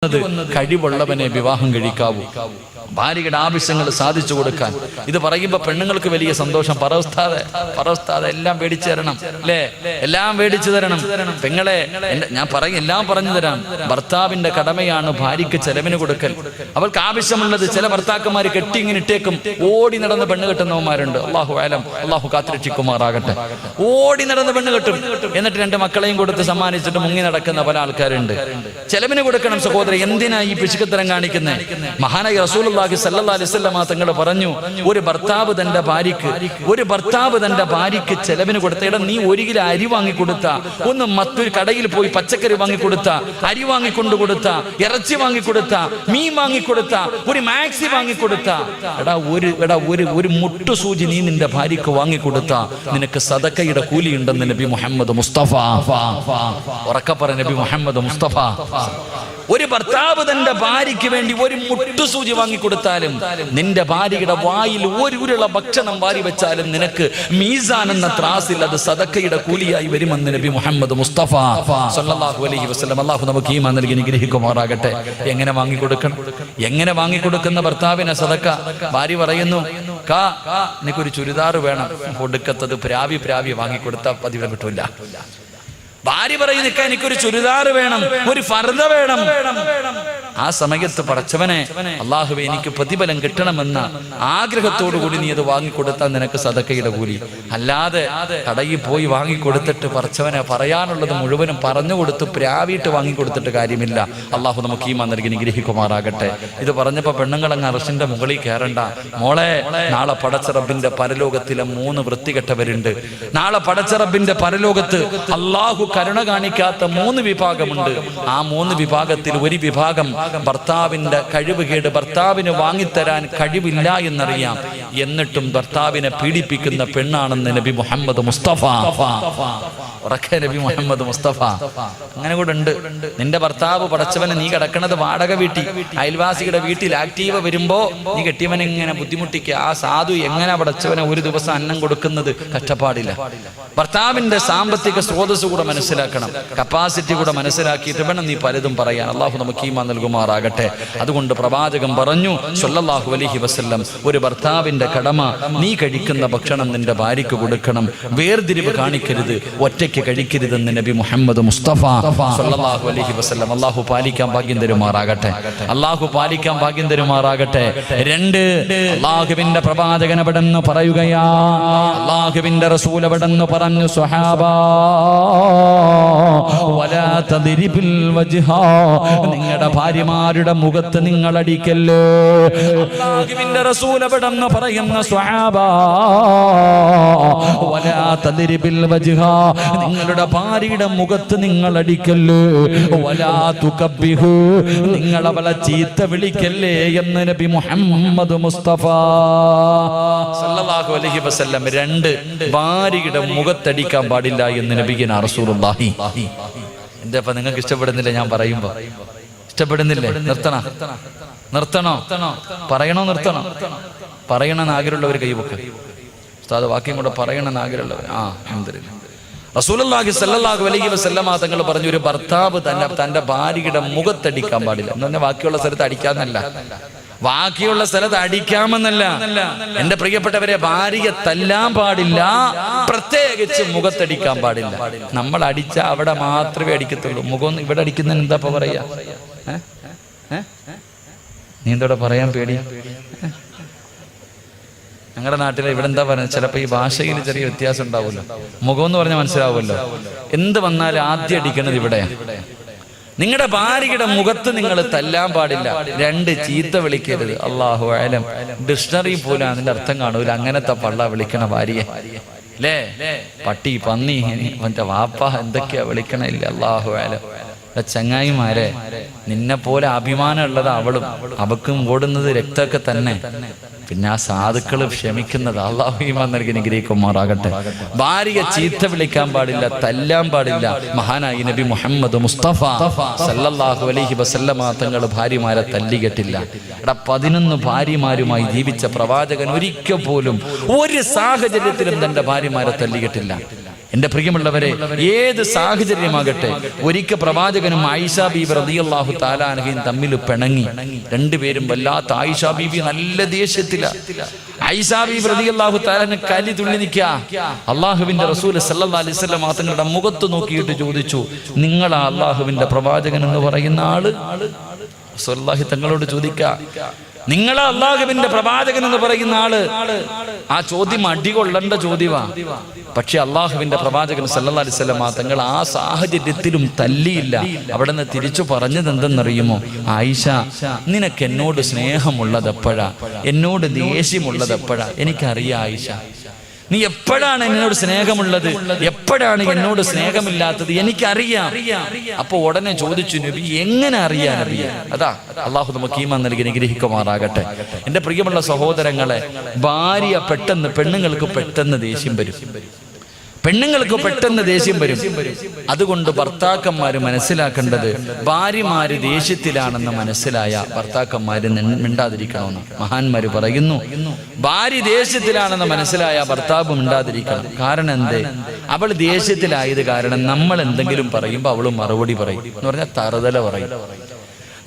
കഴിവുള്ളവനെ വിവാഹം കഴിക്കാവൂ. ഭാര്യയുടെ ആവശ്യങ്ങൾ സാധിച്ചു കൊടുക്കാൻ. ഇത് പറയുമ്പോൾ പെണ്ണുങ്ങൾക്ക് വലിയ സന്തോഷം. പറവസ്ഥാതെ എല്ലാം മേടിച്ചു തരണം, അല്ലേ? എല്ലാം മേടിച്ചു തരണം. പെങ്ങളെ ഞാൻ എല്ലാം പറഞ്ഞു തരാം. ഭർത്താവിന്റെ കടമയാണ് ഭാര്യയ്ക്ക് ചെലവിന് കൊടുക്കൽ. അവൾക്ക് ആവശ്യമുള്ളത് ചില ഭർത്താക്കന്മാർ കെട്ടി ഇങ്ങനെ ഇട്ടേക്കും. ഓടി നടന്ന് പെണ്ണ് കെട്ടുന്നവന്മാരുണ്ട്. അള്ളാഹു കാത്തുരക്ഷിക്കുമാറാകട്ടെ. ഓടി നടന്ന് പെണ്ണ് കെട്ടും, എന്നിട്ട് 2 മക്കളെയും കൊടുത്ത് സമ്മാനിച്ചിട്ട് മുങ്ങി നടക്കുന്ന പല ആൾക്കാരുണ്ട്. ചെലവിന് കൊടുക്കണം സഹോദരൻ. എന്തിനാ ഈ പിശുക്കത്തരം കാണിക്കുന്നത്? മഹാനായ റസൂലുള്ളാഹി സ്വല്ലല്ലാഹു അലൈഹി വസല്ലം തങ്ങൾ പറഞ്ഞു, ഒരു ഭർത്താവ് തന്റെ ഭാര്യയ്ക്ക് ചെലവിന് കൊടുത്ത, നീ 1 കിലോ അരി വാങ്ങിക്കൊടുത്ത, ഒന്ന് മറ്റൊരു കടയിൽ പോയി പച്ചക്കറി വാങ്ങിക്കൊടുത്ത, അരി വാങ്ങിക്കൊണ്ടു കൊടുത്ത, ഇറച്ചി വാങ്ങിക്കൊടുത്ത, മീൻ വാങ്ങിക്കൊടുത്ത, ഒരു മാക്സി വാങ്ങിക്കൊടുത്ത, ഒരു മുട്ടുസൂചി നീ നിന്റെ ഭാര്യയ്ക്ക് വാങ്ങിക്കൊടുത്ത, നിനക്ക് സദക്കയുടെ കൂലിയുണ്ടെന്ന് നബി മുഹമ്മദ് മുസ്തഫ. ഉറക്കപ്പറ നബി മുഹമ്മദ് മുസ്തഫ. ഒരു ഭർത്താവ് തന്റെ ഭാര്യയ്ക്ക് വേണ്ടി ഒരു മുട്ടുസൂചി വാങ്ങിക്കൊടുത്താലും, നിന്റെ ഭാര്യയുടെ വായിൽ ഒരു ഉരുള ഭക്ഷണം വാരി വെച്ചാലും നിനക്ക് മീസാൻ എന്ന ത്രാസിൽ അത് സദക്കയുടെ കൂലിയായി വരുമെന്ന് നബി മുഹമ്മദ് മുസ്തഫ സല്ലല്ലാഹു അലൈഹി വസല്ലം. അല്ലാഹു നമുക്ക് ഈമാൻ നൽകി അനുഗ്രഹിക്കുമാറാകട്ടെ. എങ്ങനെ വാങ്ങിക്കൊടുക്കണം? എങ്ങനെ വാങ്ങിക്കൊടുക്കുന്ന ഭർത്താവിനെ സദക്ക? ഭാര്യ പറയുന്നു, എനിക്കൊരു ചുരിദാർ വേണം. കൊടുക്കത്തത് പ്രാവി വാങ്ങിക്കൊടുത്താൽ പതിവ് കിട്ടില്ല. ഭാര്യ പറയുന്ന, എനിക്കൊരു ചുരിദാർ വേണം, ഒരു ഫർദ വേണം. ആ സമയത്ത് പടച്ചവനെ, അല്ലാഹുവേ എനിക്ക് പ്രതിഫലം കിട്ടണമെന്ന ആഗ്രഹത്തോടുകൂടി നീ അത് വാങ്ങിക്കൊടുത്താൽ നിനക്ക് സദക്കയുടെ കൂലി. അല്ലാതെ കടയിൽ പോയി വാങ്ങിക്കൊടുത്തിട്ട് പടച്ചവനെ പറയാനുള്ളത് മുഴുവനും പറഞ്ഞു കൊടുത്ത് പ്രാവിയിട്ട് വാങ്ങിക്കൊടുത്തിട്ട് കാര്യമില്ല. അല്ലാഹു നമുക്ക് ഈമാൻ നൽകി അനുഗ്രഹിക്കുമാറാകട്ടെ. ഇത് പറഞ്ഞപ്പോ പെണ്ണുങ്ങളങ്ങ് അർശിന്റെ മുകളിൽ കയറണ്ട. മോളെ, നാളെ പടച്ച റബ്ബിന്റെ പരലോകത്തിലെ 3 വൃത്തികെട്ടവരുണ്ട്. നാളെ പടച്ച റബ്ബിന്റെ പരലോകത്ത് അല്ലാഹു കരുണ കാണിക്കാത്ത 3 വിഭാഗമുണ്ട്. ആ 3 വിഭാഗത്തിൽ ഒരു വിഭാഗം ഭർത്താവിന്റെ കഴിവുകേട്, ഭർത്താവിന് വാങ്ങിത്തരാൻ കഴിവില്ല എന്നറിയാം, എന്നിട്ടും ഭർത്താവിനെ പീഡിപ്പിക്കുന്ന പെണ്ണാണെന്ന് നബി മുഹമ്മദ് മുസ്തഫ. ഉറക്കെ നബി മുഹമ്മദ് മുസ്തഫ. അങ്ങനെ കൂടെ ഉണ്ട്. നിന്റെ ഭർത്താവ് പടച്ചവനെ, നീ കിടക്കണത് വാടക വീട്ടിൽ, അയൽവാസിയുടെ വീട്ടിൽ ആക്റ്റീവ് വരുമ്പോ നീ കെട്ടിയവനെ ഇങ്ങനെ ബുദ്ധിമുട്ടിക്കുക. ആ സാധു എങ്ങനെ പടച്ചവനെ ഒരു ദിവസം അന്നം കൊടുക്കുന്നത്? കഷ്ടപ്പാടില്ല. ഭർത്താവിന്റെ സാമ്പത്തിക സ്രോതസ് കൂടെ മനസ്സിലാക്കണം, കപ്പാസിറ്റി കൂടെ മനസ്സിലാക്കിയിട്ട് വേണം നീ പലതും പറയാൻ. അള്ളാഹു നമുക്ക് ഈമാൻ നൽകുമാറാകട്ടെ. അതുകൊണ്ട് പ്രവാചകൻ പറഞ്ഞു സ്വല്ലല്ലാഹു അലൈഹി വസല്ലം, ഒരു ഭർത്താവിന്റെ കടമ, നീ കഴിക്കുന്ന ഭക്ഷണം നിന്റെ ഭാര്യയ്ക്ക് കൊടുക്കണം, വേർതിരിവ് കാണിക്കരുത്, ഒറ്റയ്ക്ക് കഴിക്കരുതെന്ന് നബി മുഹമ്മദ് മുസ്തഫ സ്വല്ലല്ലാഹു അലൈഹി വസല്ലം. അള്ളാഹു പാലിക്കാൻ ഭാഗ്യം തരുമാറാകട്ടെ. അള്ളാഹു പാലിക്കാൻ ഭാഗ്യം തരുമാറാകട്ടെ. 2, അള്ളാഹുവിന്റെ പ്രവാചകൻ എവിടെന്ന് പറയുകയാ, അള്ളാഹുവിന്റെ റസൂൽ എവിടെന്ന് പറഞ്ഞു, സ്വഹാബാ വലാ തദ്രിബിൽ വജ്ഹ, നിങ്ങളുടെ ഭാര്യമാരുടെ മുഖത്ത് നിങ്ങൾ അടിക്കല്ലേ. അല്ലാഹുവിന്റെ റസൂൽ എവിടെന്ന് പറയുന്ന, സ്വഹാബാ വലാ തദ്രിബിൽ വജ്ഹ, നിങ്ങളുടെ ഭാര്യയുടെ മുഖത്ത് നിങ്ങൾ അടിക്കല്ലേ. വലാ തുകബ്ബിഹു, നിങ്ങൾ അവളെ ചീത്ത വിളിക്കല്ലേ എന്ന് നബി മുഹമ്മദ് മുസ്തഫ സല്ലല്ലാഹു അലൈഹി വസല്ലം. 2, ഭാര്യയുടെ മുഖത്തടിക്കാൻ പാടില്ല എന്ന് നബിഗിന റസൂലുള്ളാഹി. എന്താ നിങ്ങൾക്ക് ഇഷ്ടപ്പെടുന്നില്ല ഞാൻ പറയുമ്പോ? ഇഷ്ടപ്പെടുന്നില്ലേ? നിർത്തണോ? പറയണമെന്ന് ആഗ്രഹമുള്ളവർ കൈവക്ക്. ഉസ്താദ് വാക്യം കൂടെ പറയണമെന്ന് ആഗ്രഹമുള്ളവർ. അൽഹംദുലില്ലാഹ്. റസൂലുള്ളാഹി സ്വല്ലല്ലാഹു അലൈഹി വസല്ലം തങ്ങൾ പറഞ്ഞു, ഒരു ഭർത്താവ് തന്റെ ഭാര്യയുടെ മുഖത്തടിക്കാൻ പാടില്ല എന്ന് പറഞ്ഞാൽ ബാക്കിയുള്ള സ്ഥലത്ത് അടിക്കാന്നല്ല, ബാക്കിയുള്ള സ്ഥലത്ത് അടിക്കാമെന്നല്ല. എന്റെ പ്രിയപ്പെട്ടവരെ, ഭാര്യയെ തല്ലാൻ പാടില്ല, പ്രത്യേകിച്ച് മുഖത്തടിക്കാൻ പാടില്ല. നമ്മൾ അടിച്ച അവിടെ മാത്രമേ അടിക്കത്തുള്ളൂ. മുഖം ഇവിടെ അടിക്കുന്നതിന് എന്താ പറയാ? നീ എന്തോടെ പറയാൻ പേടി? ഞങ്ങളുടെ നാട്ടിലെ ഇവിടെ എന്താ പറയുന്നത്? ചിലപ്പോ ഈ ഭാഷയിൽ ചെറിയ വ്യത്യാസം ഉണ്ടാവുമല്ലോ. മുഖം എന്ന് പറഞ്ഞാൽ മനസ്സിലാവുമല്ലോ. എന്ത് വന്നാലും ആദ്യം അടിക്കണത് ഇവിടെയാണ്. നിങ്ങളുടെ ഭാര്യയുടെ മുഖത്ത് നിങ്ങൾ തല്ലാൻ പാടില്ല. 2, ചീത്ത വിളിക്കരുത്. അല്ലാഹു അലം, ഡിക്ഷണറി പോലും അതിന്റെ അർത്ഥം കാണൂല. അങ്ങനത്തെ പള്ള വിളിക്കണ ഭാര്യയെ, അല്ലേ? പട്ടി, പന്നി, മറ്റേ വാപ്പ എന്തൊക്കെയാ വിളിക്കണില്ല. അല്ലാഹു അലം. ചങ്ങായിമാരെ, നിന്നെ പോലെ അഭിമാനം ഉള്ളത് അവളും, അവക്കും ഓടുന്നത് രക്തമൊക്കെ തന്നെ. പിന്നെ ആ സാധുക്കള് ക്ഷമിക്കുന്നത്. അല്ലാഹു ഈമാൻ നൽകി അനുഗ്രഹിക്കുമാറാകട്ടെ. ഭാര്യയെ ചീത്ത വിളിക്കാൻ പാടില്ല, തല്ലാൻ പാടില്ല. മഹാനായി നബി മുഹമ്മദ് മുസ്തഫ സല്ലല്ലാഹു അലൈഹി വസല്ലമ തങ്ങൾ ഭാര്യമാരെ തല്ലികെട്ടില്ല. 11 ഭാര്യമാരുമായി ജീവിച്ച പ്രവാചകൻ ഒരിക്കൽ പോലും ഒരു സാഹചര്യത്തിലും തന്റെ ഭാര്യമാരെ തല്ലികെട്ടില്ല. എന്റെ പ്രിയമുള്ളവരെ, ഏത് സാഹചര്യമാകട്ടെ, ഒരിക്കൽ പ്രവാചകനും ആയിഷ ബീബി റളിയല്ലാഹു തആല അൻഹയും തമ്മിൽ പിണങ്ങി. രണ്ടുപേരും വല്ലാത്ത, ആയിഷ ബീബി നല്ല ദേഷ്യത്തിലാ. ആയിഷ ബീബി റളിയല്ലാഹു തആല കലി തുള്ളി നിൽക്കുക. അള്ളാഹുവിന്റെ റസൂൽ സല്ലല്ലാഹു അലൈഹി വസല്ലം തങ്ങളുടെ മുഖത്ത് നോക്കിയിട്ട് ചോദിച്ചു, നിങ്ങളാ അള്ളാഹുവിന്റെ പ്രവാചകൻ എന്ന് പറയുന്ന ആള്? റസൂലുള്ളാഹി തങ്ങളോട് ചോദിക്കുക, നിങ്ങളാ അള്ളാഹുവിന്റെ പ്രവാചകൻ എന്ന് പറയുന്ന ആള്? ആ ചോദ്യം അടികൊള്ളേണ്ട ചോദ്യമാ. പക്ഷെ അള്ളാഹുവിന്റെ പ്രവാചകൻ സല്ലല്ലാഹു അലൈഹി വസല്ലം തങ്ങൾ ആ സാഹചര്യത്തിലും തല്ലിയില്ല. അവിടെ നിന്ന് തിരിച്ചു പറഞ്ഞത് എന്തെന്നറിയുമോ? ആയിഷ, നിനക്ക് എന്നോട് സ്നേഹമുള്ളതെപ്പോഴാ, എന്നോട് ദേഷ്യമുള്ളതെപ്പോഴാ? എനിക്കറിയാം ആയിഷ, നീ എപ്പോഴാണ് എന്നോട് സ്നേഹമുള്ളത്, എപ്പോഴാണ് എന്നോട് സ്നേഹമില്ലാത്തത്, എനിക്കറിയാം. അപ്പൊ ഉടനെ ചോദിച്ചു, നബി എങ്ങനെ അറിയാൻ? അറിയാം. അതാ അള്ളാഹു നമുക്ക് ഈമാൻ നൽകി അനുഗ്രഹിക്കുമാറാകട്ടെ. എന്റെ പ്രിയമുള്ള സഹോദരങ്ങളെ, ഭാര്യ പെട്ടെന്ന്, പെണ്ണുങ്ങൾക്ക് പെട്ടെന്ന് ദേഷ്യം വരും. പെണ്ണുങ്ങൾക്ക് പെട്ടെന്ന് ദേഷ്യം വരും. അതുകൊണ്ട് ഭർത്താക്കന്മാര് മനസ്സിലാക്കേണ്ടത്, ഭാര്യമാര് ദേഷ്യത്തിലാണെന്ന് മനസ്സിലായ ഭർത്താക്കന്മാര് മിണ്ടാതിരിക്കണമെന്ന് മഹാന്മാര് പറയുന്നു. ഭാര്യ ദേഷ്യത്തിലാണെന്ന് മനസ്സിലായ ഭർത്താവ് മിണ്ടാതിരിക്കണം. കാരണം എന്തേ? അവൾ ദേഷ്യത്തിലായത് കാരണം നമ്മൾ എന്തെങ്കിലും പറയുമ്പോൾ അവള് മറുപടി പറയും. എന്ന് പറഞ്ഞാൽ തറുതല പറയും.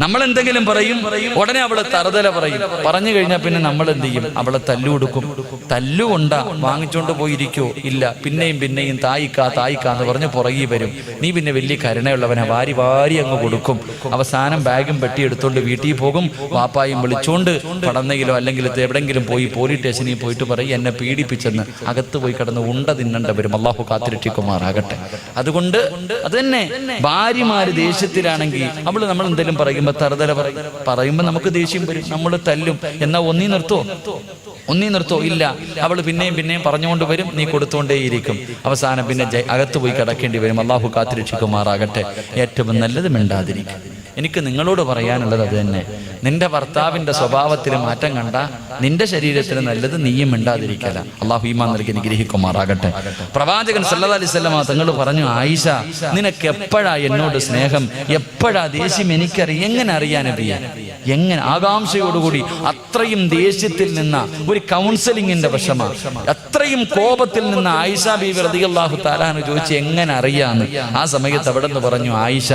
നമ്മൾ എന്തെങ്കിലും പറയും, ഉടനെ അവള് തറുതല പറയും. പറഞ്ഞു കഴിഞ്ഞാൽ പിന്നെ നമ്മൾ എന്ത് ചെയ്യും? അവളെ തല്ലു കൊടുക്കും. തല്ലുകൊണ്ടാ വാങ്ങിച്ചോണ്ട് പോയിരിക്കോ? ഇല്ല. പിന്നെയും പിന്നെയും തായിക്കാന്ന് പറഞ്ഞ് പുറകെ വരും. നീ പിന്നെ വലിയ കരുണയുള്ളവനെ, വാരി അങ്ങ് കൊടുക്കും. അവസാനം ബാഗും പെട്ടി എടുത്തോണ്ട് വീട്ടിൽ പോകും. വാപ്പായും വിളിച്ചോണ്ട് പടന്നയിലോ അല്ലെങ്കിൽ എവിടെങ്കിലും പോയി പോലീസ് സ്റ്റേഷനിൽ പോയിട്ട് പറയും, എന്നെ പീഡിപ്പിച്ചെന്ന്. അകത്ത് പോയി കിടന്ന് ഉണ്ട തിന്നണ്ട വരും. അള്ളാഹു കാത്തിരക്ഷിക്കുമാറാകട്ടെ. അതുകൊണ്ട് അത് തന്നെ, ഭാര്യമാര് ദേഷ്യത്തിലാണെങ്കിൽ അവള് നമ്മൾ എന്തെങ്കിലും പറയും, തറുതല പറയുമ്പോ നമുക്ക് ദേഷ്യം വരും, നമ്മൾ തല്ലും. എന്നാ ഒന്നീ നിർത്തോ? ഇല്ല. അവള് പിന്നെയും പറഞ്ഞുകൊണ്ട് വരും, നീ കൊടുത്തോണ്ടേയിരിക്കും. അവസാനം പിന്നെ അകത്ത് പോയി കിടക്കേണ്ടി വരും. അള്ളാഹു കാത്തിരക്ഷിക്കുമാറാകട്ടെ. ഏറ്റവും നല്ലത് മിണ്ടാതിരിക്കും. എനിക്ക് നിങ്ങളോട് പറയാനുള്ളത് അത് തന്നെ. നിന്റെ ഭർത്താവിന്റെ സ്വഭാവത്തിൽ മാറ്റം കണ്ട നിന്റെ ശരീരത്തിന് നല്ലത് നീയും മിണ്ടാതിരിക്കല. അള്ളാഹു ഈമാൻ നൽകി അനുഗ്രഹിക്കുമാറാകട്ടെ. പ്രവാചകൻ സല്ലല്ലാഹു അലൈഹി വസല്ലം തങ്ങൾ പറഞ്ഞു, ആയിഷ, നിനക്ക് എപ്പോഴാ എന്നോട് സ്നേഹം, എപ്പോഴാ ദേഷ്യം? എനിക്കറിയാം. എങ്ങനെ അറിയാൻ നബിയെ? എങ്ങനെ? ആകാംക്ഷയോടുകൂടി അത്രയും ദേഷ്യത്തിൽ നിന്ന ഒരു കൗൺസിലിങ്ങിന്റെ വശമാ, അത്രയും കോപത്തിൽ നിന്ന് ആയിഷ ബീവി റളിയല്ലാഹു തആല ചോദിച്ചു, എങ്ങനെ അറിയാന്ന്? ആ സമയത്ത് അവിടെ നിന്ന് പറഞ്ഞു, ആയിഷ,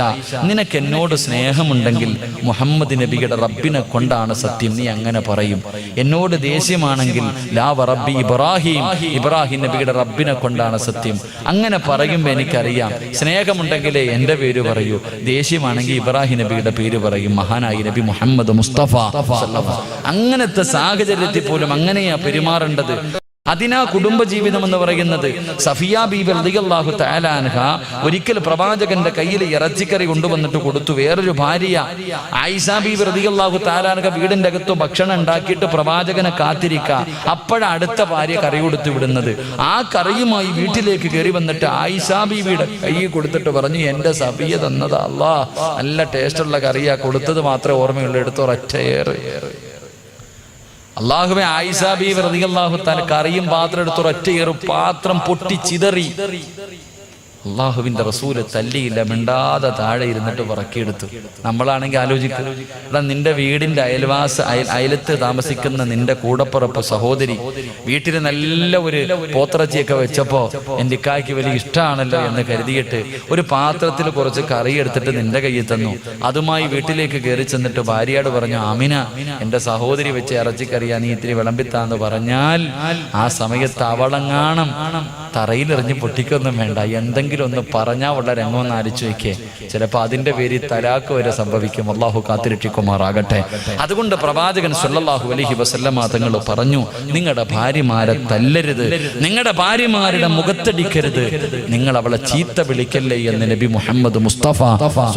നിനക്ക് എന്നോട് സ്നേഹമുണ്ടെങ്കിൽ മുഹമ്മദ് നബിയുടെ റബ്ബിനെ കൊണ്ടാണ് സത്യം, നീ അങ്ങനെ പറയും. എന്നോട് ദേഷ്യമാണെങ്കിൽ ലാ വറബ്ബി ഇബ്രാഹിം നബിയുടെ റബ്ബിനെ കൊണ്ടാണ് സത്യം. അങ്ങനെ പറയുമ്പോൾ എനിക്കറിയാം. സ്നേഹമുണ്ടെങ്കിലേ എൻ്റെ പേര് പറയൂ, ദേഷ്യമാണെങ്കിൽ ഇബ്രാഹിം നബിയുടെ പേര് പറയും. മഹാനായി നബി മുഹമ്മദ് മുസ്തഫ. അങ്ങനത്തെ സാഹചര്യത്തിൽ പോലും അങ്ങനെയാ പെരുമാറേണ്ടത്. അതിനാ കുടുംബജീവിതം എന്ന് പറയുന്നത്. സഫിയ ബീബി റളിയല്ലാഹു തആല അൻഹ ഒരിക്കൽ പ്രവാചകന്റെ കയ്യിൽ ഇറച്ചിക്കറി കൊണ്ടുവന്നിട്ട് കൊടുത്തു. വേറൊരു ഭാര്യ ആയിഷ ബീബി റളിയല്ലാഹു തആല അൻഹ വീടിന്റെ അകത്ത് ഭക്ഷണം ഉണ്ടാക്കിയിട്ട് പ്രവാചകനെ കാത്തിരിക്കുക. അപ്പോഴാണ് അടുത്ത ഭാര്യ കറി കൊടുത്തു വിടുന്നത്. ആ കറിയുമായി വീട്ടിലേക്ക് കയറി വന്നിട്ട് ആയിഷ ബീബിയുടെ കൈ കൊടുത്തിട്ട് പറഞ്ഞു, എന്റെ സഫിയ തന്നതാ, അല്ലാഹ് നല്ല ടേസ്റ്റുള്ള കറിയാ, കൊടുത്തത് മാത്രമേ ഓർമ്മയുള്ളൂ, എടുത്തൊരൊറ്റയേറ്. അള്ളാഹുവേ, ആയിഷ ബീവി റളിയല്ലാഹു തആല കറിയും പാത്രം എടുത്ത് ഒറ്റയേറും, പാത്രം പൊട്ടി ചിതറി. അള്ളാഹുവിന്റെ റസൂല് തല്ലിയില്ല, മിണ്ടാതെ താഴെ ഇരുന്നിട്ട് പറക്കിയെടുത്തു. നമ്മളാണെങ്കിൽ ആലോചിക്കും, എടാ നിന്റെ വീടിന്റെ അയലത്ത് താമസിക്കുന്ന നിന്റെ കൂടപ്പുറപ്പ് സഹോദരി വീട്ടിൽ നല്ല ഒരു പോത്തിറച്ചിയൊക്കെ വെച്ചപ്പോ എൻ്റെ ഇക്കായ്ക്ക് വലിയ ഇഷ്ടമാണല്ലോ എന്ന് കരുതിയിട്ട് ഒരു പാത്രത്തിൽ കുറച്ച് കറി എടുത്തിട്ട് നിന്റെ കയ്യിൽ തന്നു. അതുമായി വീട്ടിലേക്ക് കയറി ചെന്നിട്ട് ഭാര്യയോട് പറഞ്ഞു, ആമിന, എൻ്റെ സഹോദരി വെച്ച് ഇറച്ചിക്കറിയാ, നീ ഇത്തിരി വിളമ്പിത്താന്ന് പറഞ്ഞാൽ ആ സമയത്ത് അവളങ്ങാണം തറയിലെറിഞ്ഞ് പൊട്ടിക്കൊന്നും വേണ്ട, എന്തെങ്കിലും ഒന്ന് പറഞ്ഞാൽ ഉള്ള രംഗമൊന്ന് ആലോചിച്ച് വയ്ക്കേ. ചിലപ്പോൾ അതിന്റെ പേരിൽ തലാക്ക് വരെ സംഭവിക്കും. അള്ളാഹു കാത്തിരക്ഷിക്കുമാറാകട്ടെ. അതുകൊണ്ട് പ്രവാചകൻ സല്ലല്ലാഹു അലൈഹി വസല്ലമ തങ്ങൾ പറഞ്ഞു, നിങ്ങളുടെ ഭാര്യമാരെ തല്ലരുത്, നിങ്ങളുടെ ഭാര്യമാരുടെ മുഖത്തടിക്കരുത്, നിങ്ങൾ അവളെ ചീത്ത വിളിക്കല്ലേ എന്ന് നബി മുഹമ്മദ് മുസ്തഫ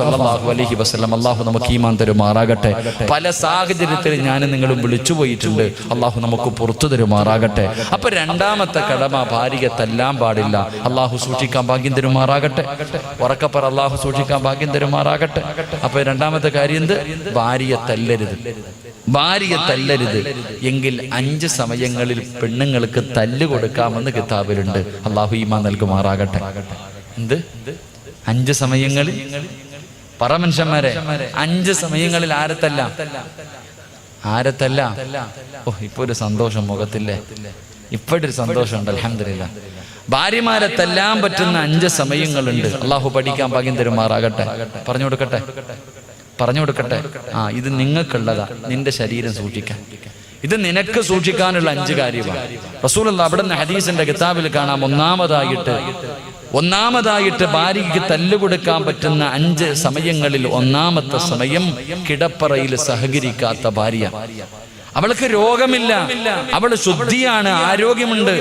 സല്ലല്ലാഹു അലൈഹി വസല്ലം. അള്ളാഹു നമുക്ക് ഈമാൻ തരുമാറാകട്ടെ. പല സാഹചര്യത്തിൽ ഞാനും നിങ്ങളും വിളിച്ചു പോയിട്ടുണ്ട്. അള്ളാഹു നമുക്ക് പുറത്തു തരുമാറാകട്ടെ. അപ്പൊ രണ്ടാമത്തെ കടമ, ഭാര്യയെ തല്ലാൻ പാടില്ല. അള്ളാഹു സൂക്ഷിക്കാൻ ഭാഗ്യം തരുമാറാകട്ടെ. ഉറക്കപ്പറ, അള്ളാഹു സൂക്ഷിക്കാൻ ഭാഗ്യം തരുമാറാകട്ടെ. അപ്പൊ രണ്ടാമത്തെ കാര്യം എന്ത്? ഭാര്യയെ തല്ലരുത്. ഭാര്യയെ തല്ലരുത് എങ്കിൽ 5 സമയങ്ങളിൽ പെണ്ണുങ്ങൾക്ക് തല്ല് കൊടുക്കാമെന്ന് കിതാബിലുണ്ട്. അള്ളാഹു ഈമാൻ നൽകുമാറാകട്ടെ. എന്ത് 5 സമയങ്ങളിൽ? പറ മനുഷ്യന്മാരെ, 5 സമയങ്ങളിൽ ആരത്തല്ല? ഓ, ഇപ്പൊ ഒരു സന്തോഷം മുഖത്തില്ലേ? ഇപ്പോഴൊരു സന്തോഷമുണ്ട് അൽഹംദുലില്ലാ. ഭാര്യമാരെ തല്ലാൻ പറ്റുന്ന 5 സമയങ്ങളുണ്ട്. അള്ളാഹു പഠിക്കാൻ ഭാഗ്യം തരുമാറാകട്ടെ. പറഞ്ഞു കൊടുക്കട്ടെ. ഇത് നിങ്ങൾക്കുള്ളതാ, നിന്റെ ശരീരം സൂക്ഷിക്കാൻ. ഇത് നിനക്ക് സൂക്ഷിക്കാനുള്ള 5 കാര്യമാണ്. റസൂലുള്ളാഹി അവിടുന്ന് ഹദീസിന്റെ കിതാബിൽ കാണാം, ഒന്നാമതായിട്ട് ഭാര്യയ്ക്ക് തല്ലുകൊടുക്കാൻ പറ്റുന്ന 5 സമയങ്ങളിൽ ഒന്നാമത്തെ സമയം കിടപ്പറയിൽ സഹകരിക്കാത്ത ഭാര്യ. അവൾക്ക് രോഗമില്ല, അവള് ശുദ്ധിയാണ്, ആരോഗ്യമുണ്ട്.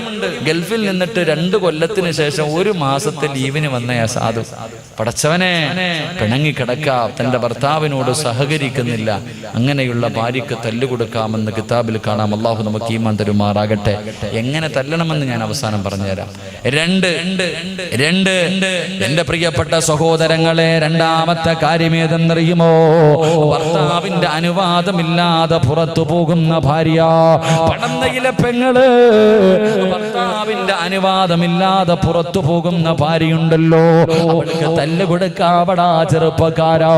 ഗൾഫിൽ നിന്നിട്ട് 2 കൊല്ലത്തിന് ശേഷം 1 മാസത്തെ ലീവിന് വന്ന സാധു പടച്ചവനെ പിണങ്ങിക്കിടക്ക, തന്റെ ഭർത്താവിനോട് സഹകരിക്കുന്നില്ല. അങ്ങനെയുള്ള ഭാര്യക്ക് തല്ലുകൊടുക്കാമെന്ന് കിതാബിൽ കാണാം. അള്ളാഹു നമുക്ക് ഈമാൻ തരുമാറാകട്ടെ. എങ്ങനെ തല്ലണമെന്ന് ഞാൻ അവസാനം പറഞ്ഞുതരാം. 2 എന്റെ പ്രിയപ്പെട്ട സഹോദരങ്ങളെ, രണ്ടാമത്തെ കാര്യം ഏതെന്നറിയുമോ? ഭർത്താവിന്റെ അനുവാദമില്ലാതെ പുറത്തു പോകുന്ന ഭാര്യ, പടന്നയിലെ പെങ്ങള്, ഭർത്താവിന്റെ അനുവാദമില്ലാതെ പുറത്തു പോകുന്ന ഭാര്യയുണ്ടല്ലോ, അവൾക്ക് തല്ല് കൊടുക്കാവടാ ചെറുപ്പക്കാരോ.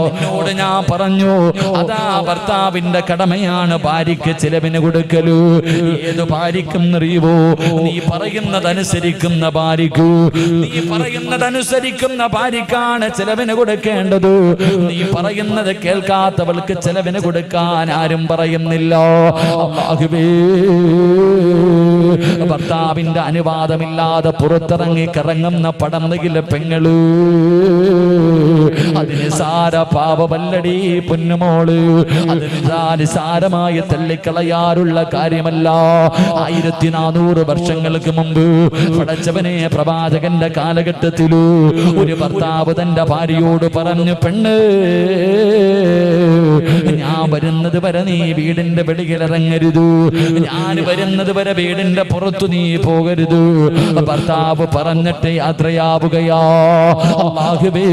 എന്നോട് ഞാൻ പറഞ്ഞു, അതാ ഭർത്താവിന്റെ കടമയാണ് ഭാര്യയ്ക്ക് ചിലവിന് കൊടുക്കലു. ഏത് ഭാര്യയ്ക്കും അറിയുവോ? നീ പറയുന്നതനുസരിക്കുന്ന ഭാര്യക്കാണ് ചിലവിന് കൊടുക്കേണ്ടത്. നീ പറയുന്നത് കേൾക്കാത്തവൾക്ക് ചിലവിന് കൊടുക്കാൻ ആരും പറയുന്നില്ല. ഭർത്താവിന്റെ അനുവാദമില്ലാതെ പുറത്തിറങ്ങി കറങ്ങുന്ന പടന്നകിലെ പെങ്ങള്, അതിന് സാര പാപമല്ലടി പൊന്നുമോള്. അതിന് നിസാരമായി തള്ളിക്കളയാറുള്ള കാര്യമല്ല. 1400 വർഷങ്ങൾക്ക് മുമ്പ് പടച്ചവനെ പ്രവാചകന്റെ കാലഘട്ടത്തിലു ഒരു ഭർത്താവ് തന്റെ ഭാര്യയോട് പറഞ്ഞു, പെണ്ണ്, ഞാൻ വരുന്നത് വരെ നീ വീടിന്റെ വെളിയിലിറങ്ങരുത്, ഞാൻ വരുന്നത് വരെ വീടിന്റെ പുറത്തു നീ പോകരുത്. ഭർത്താവ് പറഞ്ഞിട്ട് യാത്രയാവുകയാ. അല്ലാഹുവേ,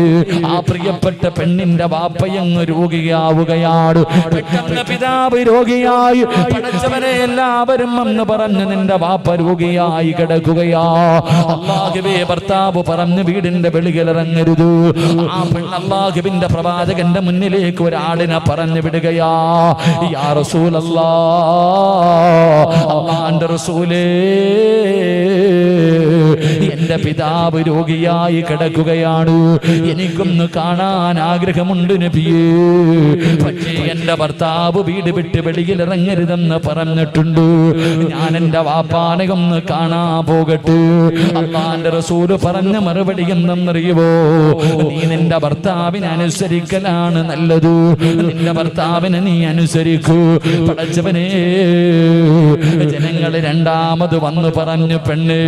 ആ പ്രിയപ്പെട്ട പെണ്ണിന്റെ വാപ്പയങ്ങ് രോഗിയാവുകയാണ്. പെട്ടെന്ന് പിതാവ് രോഗിയായി. പടച്ചവനെ, എല്ലാവരും എന്ന് പറഞ്ഞ് നിന്റെ വാപ്പ രോഗിയായി കിടക്കുകയാ. അല്ലാഹുവേ, ഭർത്താവ് പറഞ്ഞു വീടിന്റെ വെളിയിലിറങ്ങരുത്. ആ പെണ്ണ് അല്ലാഹുവിന്റെ പ്രവാചകന്റെ മുന്നിലേക്ക് ഒരാളിനെ പറഞ്ഞു വിടുകയാ. യാ റസൂലല്ലാഹ്, അല്ലാഹുവിന്റെ റസൂലേ, എന്റെ പിതാവ് രോഗിയായി കിടക്കുകയാണ്, എനിക്കൊന്ന് കാണാൻ ആഗ്രഹമുണ്ട് നബിയേ. പക്ഷേ എന്റെ ഭർത്താവ് വീട് വിട്ട് വെളിയിലിറങ്ങരുതെന്ന് പറഞ്ഞിട്ടുണ്ട്. ഞാൻ എന്റെ വാപ്പാനെ ഒന്ന് കാണാൻ പോകട്ടെ. അല്ലാഹുവിന്റെ റസൂല് പറഞ്ഞ മറുപടി എന്തെന്നറിയുവോ? നീ നിന്റെ ഭർത്താവിനെ അനുസരിക്കലാണ് നല്ലത്. നിന്റെ ഭർത്താവിനെ നീ അനുസരിക്കൂ. പടച്ചവനെ, ജനങ്ങൾ രണ്ടാമത് വന്നു പറഞ്ഞു, പെണ്ണ്,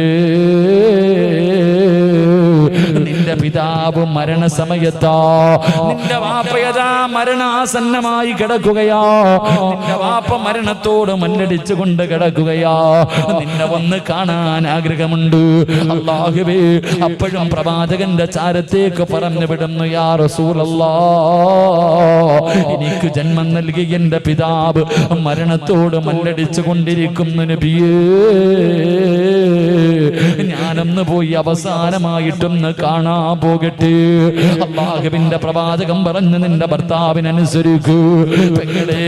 നിന്റെ പിതാവ് മരണസമയത്താ, നിന്റെ വാപ്പയതാ മരണാസന്നമായി കിടക്കുകയാ. നിന്റെ വാപ്പ മരണത്തോട് മല്ലടിച്ചു കൊണ്ട് കിടക്കുകയാ. നിന്നെ വന്ന് കാണാൻ ആഗ്രഹമുണ്ട്. അല്ലാഹുവേ, അപ്പോഴും പ്രവാചകന്റെ ചാരത്തേക്ക് പറഞ്ഞു വിടുന്നു, യാ റസൂലല്ലാഹ്, എനിക്ക് ജന്മം നൽകി എന്റെ പിതാവ് മരണത്തോട് മല്ലടിച്ചു കൊണ്ടിരിക്കുന്നു നബിയേ. ഞാനൊന്ന് പോയി അവസാനമായിട്ടൊന്ന് കാണാൻ പോകട്ടെ. അല്ലാഹുവിന്റെ പ്രവാചകം പറഞ്ഞു, നിന്റെ ഭർത്താവിനനുസരിക്കൂ. പെങ്ങളെ,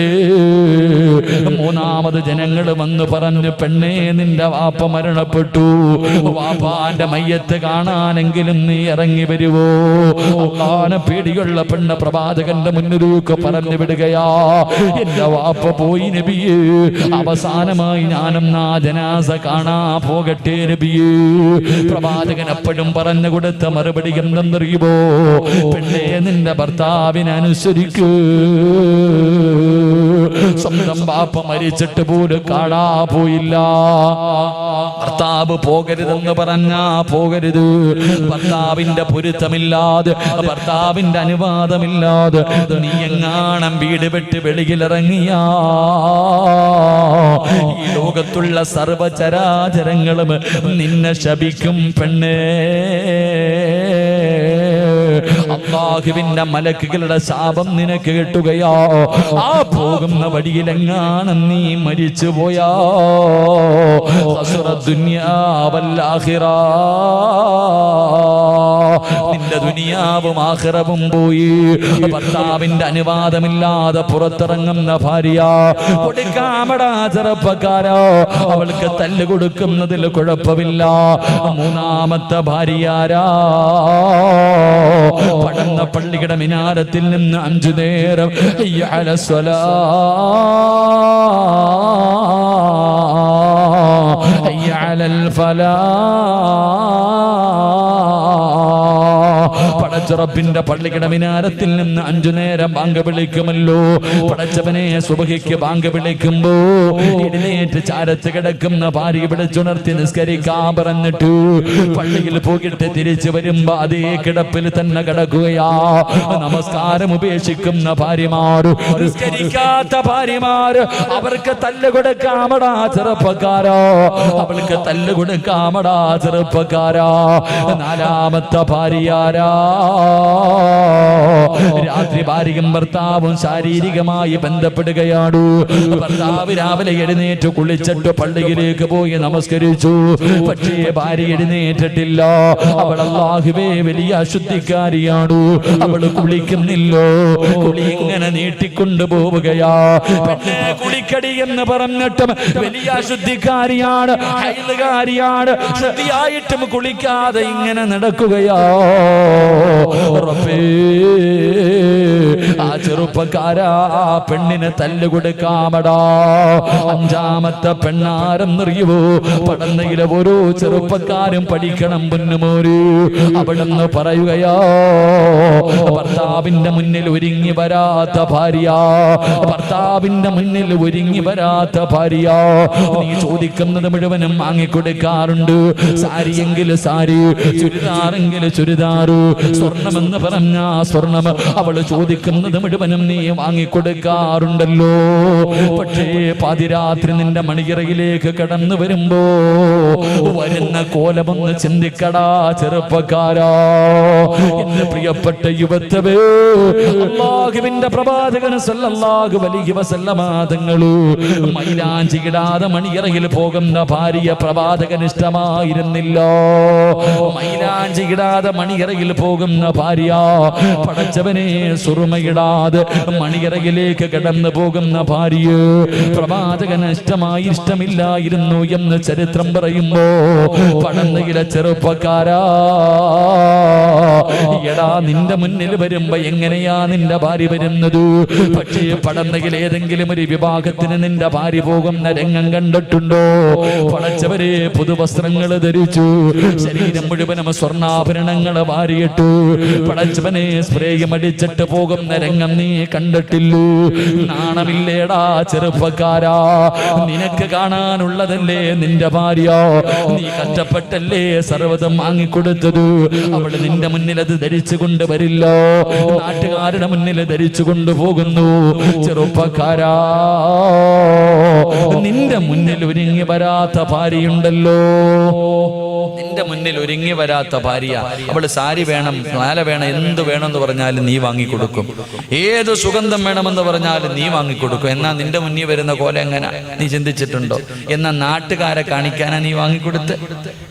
മൂന്നാമത് ജനങ്ങൾ വന്ന് പറഞ്ഞു, പെണ്ണേ, നിന്റെ വാപ്പ മരണപ്പെട്ടു. വാപ്പാന്റെ മയ്യത്ത് കാണാനെങ്കിലും നീ ഇറങ്ങി വരുവോ? അല്ലാഹുവിനെ പേടിയുള്ള പെണ്ണ് പ്രവാചകന്റെ മുന്നിലേക്ക് പറഞ്ഞു വിടുകയാ. എന്റെ വാപ്പ പോയി നബിയേ, അവസാനമായി ഞാനും ആ ജനാസ കാണാ പോകട്ടെ നബിയേ. പ്രവാചകൻ എപ്പോഴും പറഞ്ഞു കൊടുത്ത മറുപടി എന്തെന്നറിയുമോ? പെണ്ണേ, നിന്റെ ഭർത്താവിനനുസരിക്കൂ. സ്വന്തം ബാപ്പ മരിച്ചിട്ട് പോലും കാണാ പോയില്ല. ഭർത്താവ് പോകരുതെന്ന് പറഞ്ഞാ പോകരുത്. ഭർത്താവിന്റെ പൊരുത്തമില്ലാതെ, ഭർത്താവിന്റെ അനുവാദമില്ലാതെ നീ എങ്ങാണം വീട് വിട്ട് വെളിയിലിറങ്ങിയാ ഈ ലോകത്തുള്ള സർവചരാചരങ്ങളും നിന്നെ ശപിക്കും പെണ്ണേ. അല്ലാഹുവിന്റെ മലക്കുകളുടെ ശാപം നിനക്ക് കിട്ടുകയോ? ആ പോകുന്ന വഴിയിലെങ്ങാനും നീ മരിച്ചു പോയാ ദുനിയാ വൽ ആഖിറ. നിന്റെ ദുനിയാവും ആഖിറവും പോയി. ഭർത്താവിന്റെ അനുവാദമില്ലാതെ പുറത്തിറങ്ങുന്ന ഭാര്യ കൊടുക്കാമടാ ചെറുപ്പക്കാരോ, അവൾക്ക് തല്ല് കൊടുക്കുന്നതിൽ കുഴപ്പമില്ല. മൂന്നാമത്തെ ഭാര്യയാരാ? പടന്ന പള്ളിയുടെ മിനാരത്തിൽ നിന്ന് 5 നേരം ഹയ്യ അലസ്സലാ ഹയ്യ അലൽ ഫലാ, പടച്ചുറപ്പിന്റെ പള്ളിയുടെ മിനാരത്തിൽ നിന്ന് 5 നേരം ബാങ്ക് വിളിക്കുമല്ലോ. പടച്ചവനെ സുബഹിക്ക് ബാങ്ക് വിളിക്കുമ്പോ എഴുന്നേറ്റ് ചാരത്ത് കിടക്കുന്ന ഭാര്യ വിളിച്ചുണർത്തി നിസ്കരിക്കാൻ പറഞ്ഞിട്ട് പള്ളിയിൽ പോയിട്ട് തിരിച്ചു വരുമ്പോ അതേ കിടപ്പിൽ തന്നെ കിടക്കുകയാ. നമസ്കാരം ഉപേക്ഷിക്കുന്ന ഭാര്യമാര്, നിസ്കരിക്കാത്ത ഭാര്യമാര്, അവർക്ക് തല്ല് കൊടുക്കാമടാ ചെറുപ്പക്കാരോ, അവൾക്ക് തല്ല് കൊടുക്കാമടാ ചെറുപ്പക്കാരാ. നാലാമത്തെ ഭാര്യയാരാ? രാത്രി ഭാര്യയും ഭർത്താവും ശാരീരികമായി ബന്ധപ്പെടുകയാണ്. ഭർത്താവ് രാവിലെ എഴുന്നേറ്റ് കുളിച്ചിട്ട് പള്ളിയിലേക്ക് പോയി നമസ്കരിച്ചു. പക്ഷേ ഭാര്യ എഴുന്നേറ്റിട്ടില്ല. അവൾ അല്ലാഹുവേ വലിയ അശുദ്ധിക്കാരിയാണ്. അവൾ കുളിക്കുന്നില്ലോ. കുളി ഇങ്ങനെ നീട്ടിക്കൊണ്ടു പോവുകയാ. പിന്നെ കുളിക്കടി എന്ന് പറഞ്ഞിട്ടും വലിയ അശുദ്ധിക്കാരിയാണ്, ഹൈലുകാരിയാണ്. ശുദ്ധിയായിട്ടും കുളിക്കാതെ ഇങ്ങനെ നടക്കുകയാ. റബ്ബേ, ആ ചെറുപ്പക്കാരാ പെണ്ണിന് തല്ല് കൊടുക്കാമടാ. 5ാമത്തെ പെണ്ണാരെന്നറിയുവോ? പടന്നയിലെ ഓരോ ചെറുപ്പക്കാരും പഠിക്കണം പൊന്നുമോര്. അവിടെന്ന് പറയുകയോ, ഭർത്താവിന്റെ മുന്നിൽ ഒരുങ്ങി വരാത്ത ഭാര്യ, ഭർത്താവിന്റെ മുന്നിൽ ഒരുങ്ങി വരാത്ത ഭാര്യ, നീ ചോദിക്കുന്നത് മുഴുവനും വാങ്ങിക്കൊടുക്കാറുണ്ട്. സാരിയെങ്കിൽ സാരി, ചുരിദാറെങ്കിൽ ചുരിദാറ്, സ്വർണമെന്ന് പറഞ്ഞ സ്വർണം, അവള് ചോദിക്കുന്നത് മുഴുവനും നീ വാങ്ങിക്കൊടുക്കാറുണ്ടല്ലോ. പക്ഷേ പാതിരാത്രി നിന്റെ മണിയറയിലേക്ക് കടന്നു വരുമ്പോ വരുന്ന കോലമൊന്ന് ചിന്തിക്കടാ ചെറുപ്പക്കാരാ. എന്റെ പ്രിയപ്പെട്ട യുവത്വേ, അല്ലാഹുവിന്റെ പ്രവാചകൻ സല്ലല്ലാഹു അലൈഹി വസല്ലമ തങ്ങള് മൈലാഞ്ചി ഇടാതെ മണിയറയിൽ പോകുന്ന ഭാര്യ പ്രവാചകന് ഇഷ്ടമായിരുന്നില്ല. മൈലാഞ്ചി ഇടാതെ മണിയറയിൽ പോകുന്ന ഭാര്യ, പടച്ചവനെ സുറുമയിടാതെ മണിയറയിലേക്ക് കടന്നു പോകുന്ന ഭാര്യ പ്രവാചകന് ഇഷ്ടമില്ലായിരുന്നു എന്ന് ചരിത്രം പറയുമ്പോ, പടന്നയിലെ ചെറുപ്പക്കാരാ, എടാ നിന്റെ മുന്നിൽ വരുമ്പോ എങ്ങനെയാ നിന്റെ ഭാര്യ വരുന്നത്? പക്ഷേ പടന്നയിൽ ഏതെങ്കിലും ഒരു വിഭാഗത്തിന് നിന്റെ ഭാര്യ പോകുന്ന രംഗം കണ്ടിട്ടുണ്ടോ? പടച്ചവരെ പുതുവസ്ത്രങ്ങൾ ധരിച്ചു, ശരീരം മുഴുവനും സ്വർണ്ണാഭരണങ്ങൾ വാരിയിട്ടു, പടച്ചവനെ സ്പ്രേയും അടിച്ചിട്ട് പോകുന്ന രംഗം നീ കണ്ടിട്ടില്ലൂ? നാണമില്ലേടാ ചെറുപ്പക്കാരാ? നിനക്ക് കാണാനുള്ളതല്ലേ നിന്റെ ഭാര്യ? നീ കഷ്ടപ്പെട്ടല്ലേ സർവ്വതും വാങ്ങിക്കൊടുത്തത്? അവള് നിന്റെ മുന്നിൽ അത് ധരിച്ചു കൊണ്ടുവരില്ലോ, നാട്ടുകാരുടെ മുന്നിൽ ധരിച്ചു കൊണ്ടുപോകുന്നു. ചെറുപ്പക്കാരാ, നിന്റെ മുന്നിൽ ഒരുങ്ങി വരാത്ത ഭാര്യയുണ്ടല്ലോ. നിന്റെ മുന്നിൽ ഒരുങ്ങി വരാത്ത ഭാര്യ, അവള് സാരി വേണം, മാല വേണം, എന്ത് വേണമെന്ന് പറഞ്ഞാലും നീ വാങ്ങിക്കൊടുക്കും. ഏത് സുഗന്ധം വേണമെന്ന് പറഞ്ഞാലും നീ വാങ്ങിക്കൊടുക്കും. എന്നാ നിന്റെ മുന്നിൽ വരുന്ന കോല എങ്ങനെ നീ ചിന്തിച്ചിട്ടുണ്ടോ? എന്നാ നാട്ടുകാരെ കാണിക്കാനാ നീ വാങ്ങിക്കൊടുത്ത്?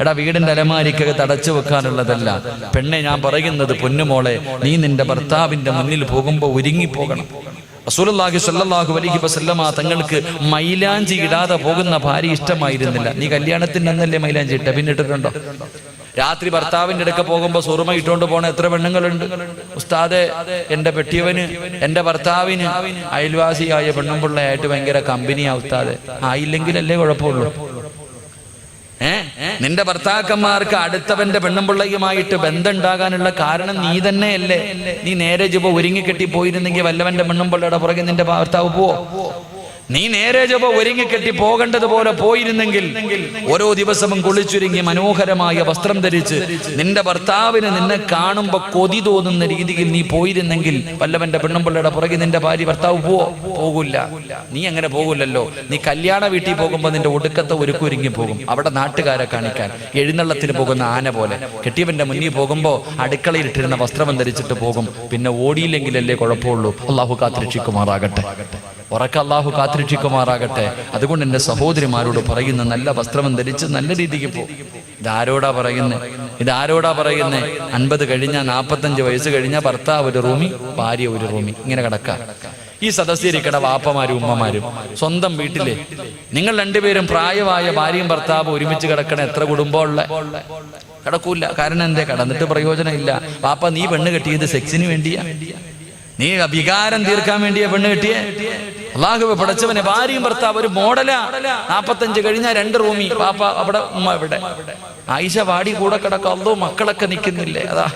എടാ, വീടിന്റെ അലമാരിക്കൊക്കെ തടച്ചു വെക്കാനുള്ളതല്ല പെണ്ണെ ഞാൻ പറയുന്നത്. പൊന്നുമോളെ, നീ നിന്റെ ഭർത്താവിന്റെ മുന്നിൽ പോകുമ്പോ ഒരുങ്ങിപ്പോകണം. റസൂലുള്ളാഹി സ്വല്ലല്ലാഹു അലൈഹി വസല്ലമ തങ്ങൾക്ക് മൈലാഞ്ചി ഇടാതെ പോകുന്ന ഭാര്യ ഇഷ്ടമായിരുന്നില്ല. നീ കല്യാണത്തിന് അന്നല്ലേ മൈലാഞ്ചി ഇട്ട, പിന്നെ ഇട്ടിട്ടുണ്ടോ? രാത്രി ഭർത്താവിന്റെ അടുക്ക പോകുമ്പോ സുറുമ ഇട്ടുകൊണ്ട് പോണ എത്ര പെണ്ണുങ്ങളുണ്ട്? ഉസ്താദെ, എന്റെ പെട്ടിയവന്, എന്റെ ഭർത്താവിന് അയൽവാസിയായ പെണ്ണുമ്പിള്ളയായിട്ട് ഭയങ്കര കമ്പനിയാ ഉസ്താദെ. ആയില്ലെങ്കിലല്ലേ കുഴപ്പമുള്ളൂ. നിന്റെ ഭർത്താക്കന്മാർക്ക് അടുത്തവന്റെ പെണ്ണുമ്പിള്ളയുമായിട്ട് ബന്ധം ഉണ്ടാകാനുള്ള കാരണം നീ തന്നെയല്ലേ? നീ നേരെ ചുവ ഒരുങ്ങിക്കെട്ടി പോയിരുന്നെങ്കിൽ വല്ലവന്റെ പെണ്ണുമ്പിള്ളയുടെ പുറകെ നിന്റെ ഭർത്താവ് പോവോ? നീ നേരെ ചൊവ്വ ഒരുങ്ങിക്കെട്ടി പോകേണ്ടതുപോലെ പോയിരുന്നെങ്കിൽ ഓരോ ദിവസവും കുളിച്ചൊരുങ്ങി മനോഹരമായ വസ്ത്രം ധരിച്ച് നിന്റെ ഭർത്താവിന് നിന്നെ കാണുമ്പോ കൊതി തോന്നുന്ന രീതിയിൽ നീ പോയിരുന്നെങ്കിൽ വല്ലവന്റെ പെണ്ണുമ്പിള്ളയുടെ പുറകെ നിന്റെ ഭാര്യ ഭർത്താവ് പോകില്ല. നീ അങ്ങനെ പോകില്ലല്ലോ. നീ കല്യാണ വീട്ടിൽ പോകുമ്പോ നിന്റെ ഒടുക്കത്തെ ഒരുക്കൊരുങ്ങി പോകും. അവിടെ നാട്ടുകാരെ കാണിക്കാൻ എഴുന്നള്ളത്തിന് പോകുന്ന ആന പോലെ കെട്ടിയവന്റെ മുന്നിൽ പോകുമ്പോ അടുക്കളയിൽ ഇട്ടിരുന്ന വസ്ത്രം ധരിച്ചിട്ട് പോകും. പിന്നെ ഓടിയില്ലെങ്കിലല്ലേ കുഴപ്പമുള്ളൂ. അള്ളാഹു കാത്തിരക്ഷിക്കുമാറാകട്ടെ. ഉറക്ക അള്ളാഹു കാത്തിരക്ഷിക്കുമാറാകട്ടെ. അതുകൊണ്ട് എൻ്റെ സഹോദരിമാരോട് പറയുന്ന, നല്ല വസ്ത്രം ധരിച്ച് നല്ല രീതിക്ക് പോകും. ഇതാരോടാ പറയുന്നത്? 50 കഴിഞ്ഞാൽ 45 വയസ്സ് കഴിഞ്ഞാൽ ഭർത്താവ് ഒരു റൂമി, ഭാര്യ ഒരു റൂമി, ഇങ്ങനെ കിടക്കാം. ഈ സദസ്സിരിക്കട വാപ്പമാരും ഉമ്മമാരും സ്വന്തം വീട്ടിലെ നിങ്ങൾ രണ്ടുപേരും പ്രായമായ ഭാര്യയും ഭർത്താവ് ഒരുമിച്ച് കിടക്കണ എത്ര കുടുംബമുള്ള കിടക്കൂല. കാരണം എന്തേ? കടന്നിട്ട് പ്രയോജനമില്ല. വാപ്പ, നീ പെണ്ണ് കെട്ടിയത് സെക്സിന് വേണ്ടിയാ? നീ വികാരം തീർക്കാൻ വേണ്ടിയാ പെണ്ണ് കെട്ടിയേ? അല്ലാഹുവേ പടച്ചവനെ, ഭാര്യയും ഭർത്താവ് ഒരു മോഡലാ. 45 കഴിഞ്ഞാൽ 2 റൂമി, പാപ്പ അവിടെ, ഉമ്മ ഇവിടെ. ആയിഷ വാടി കൂടെ കിടക്കാം. അല്ലോ, മക്കളൊക്കെ നിൽക്കുന്നില്ലേ? അതാ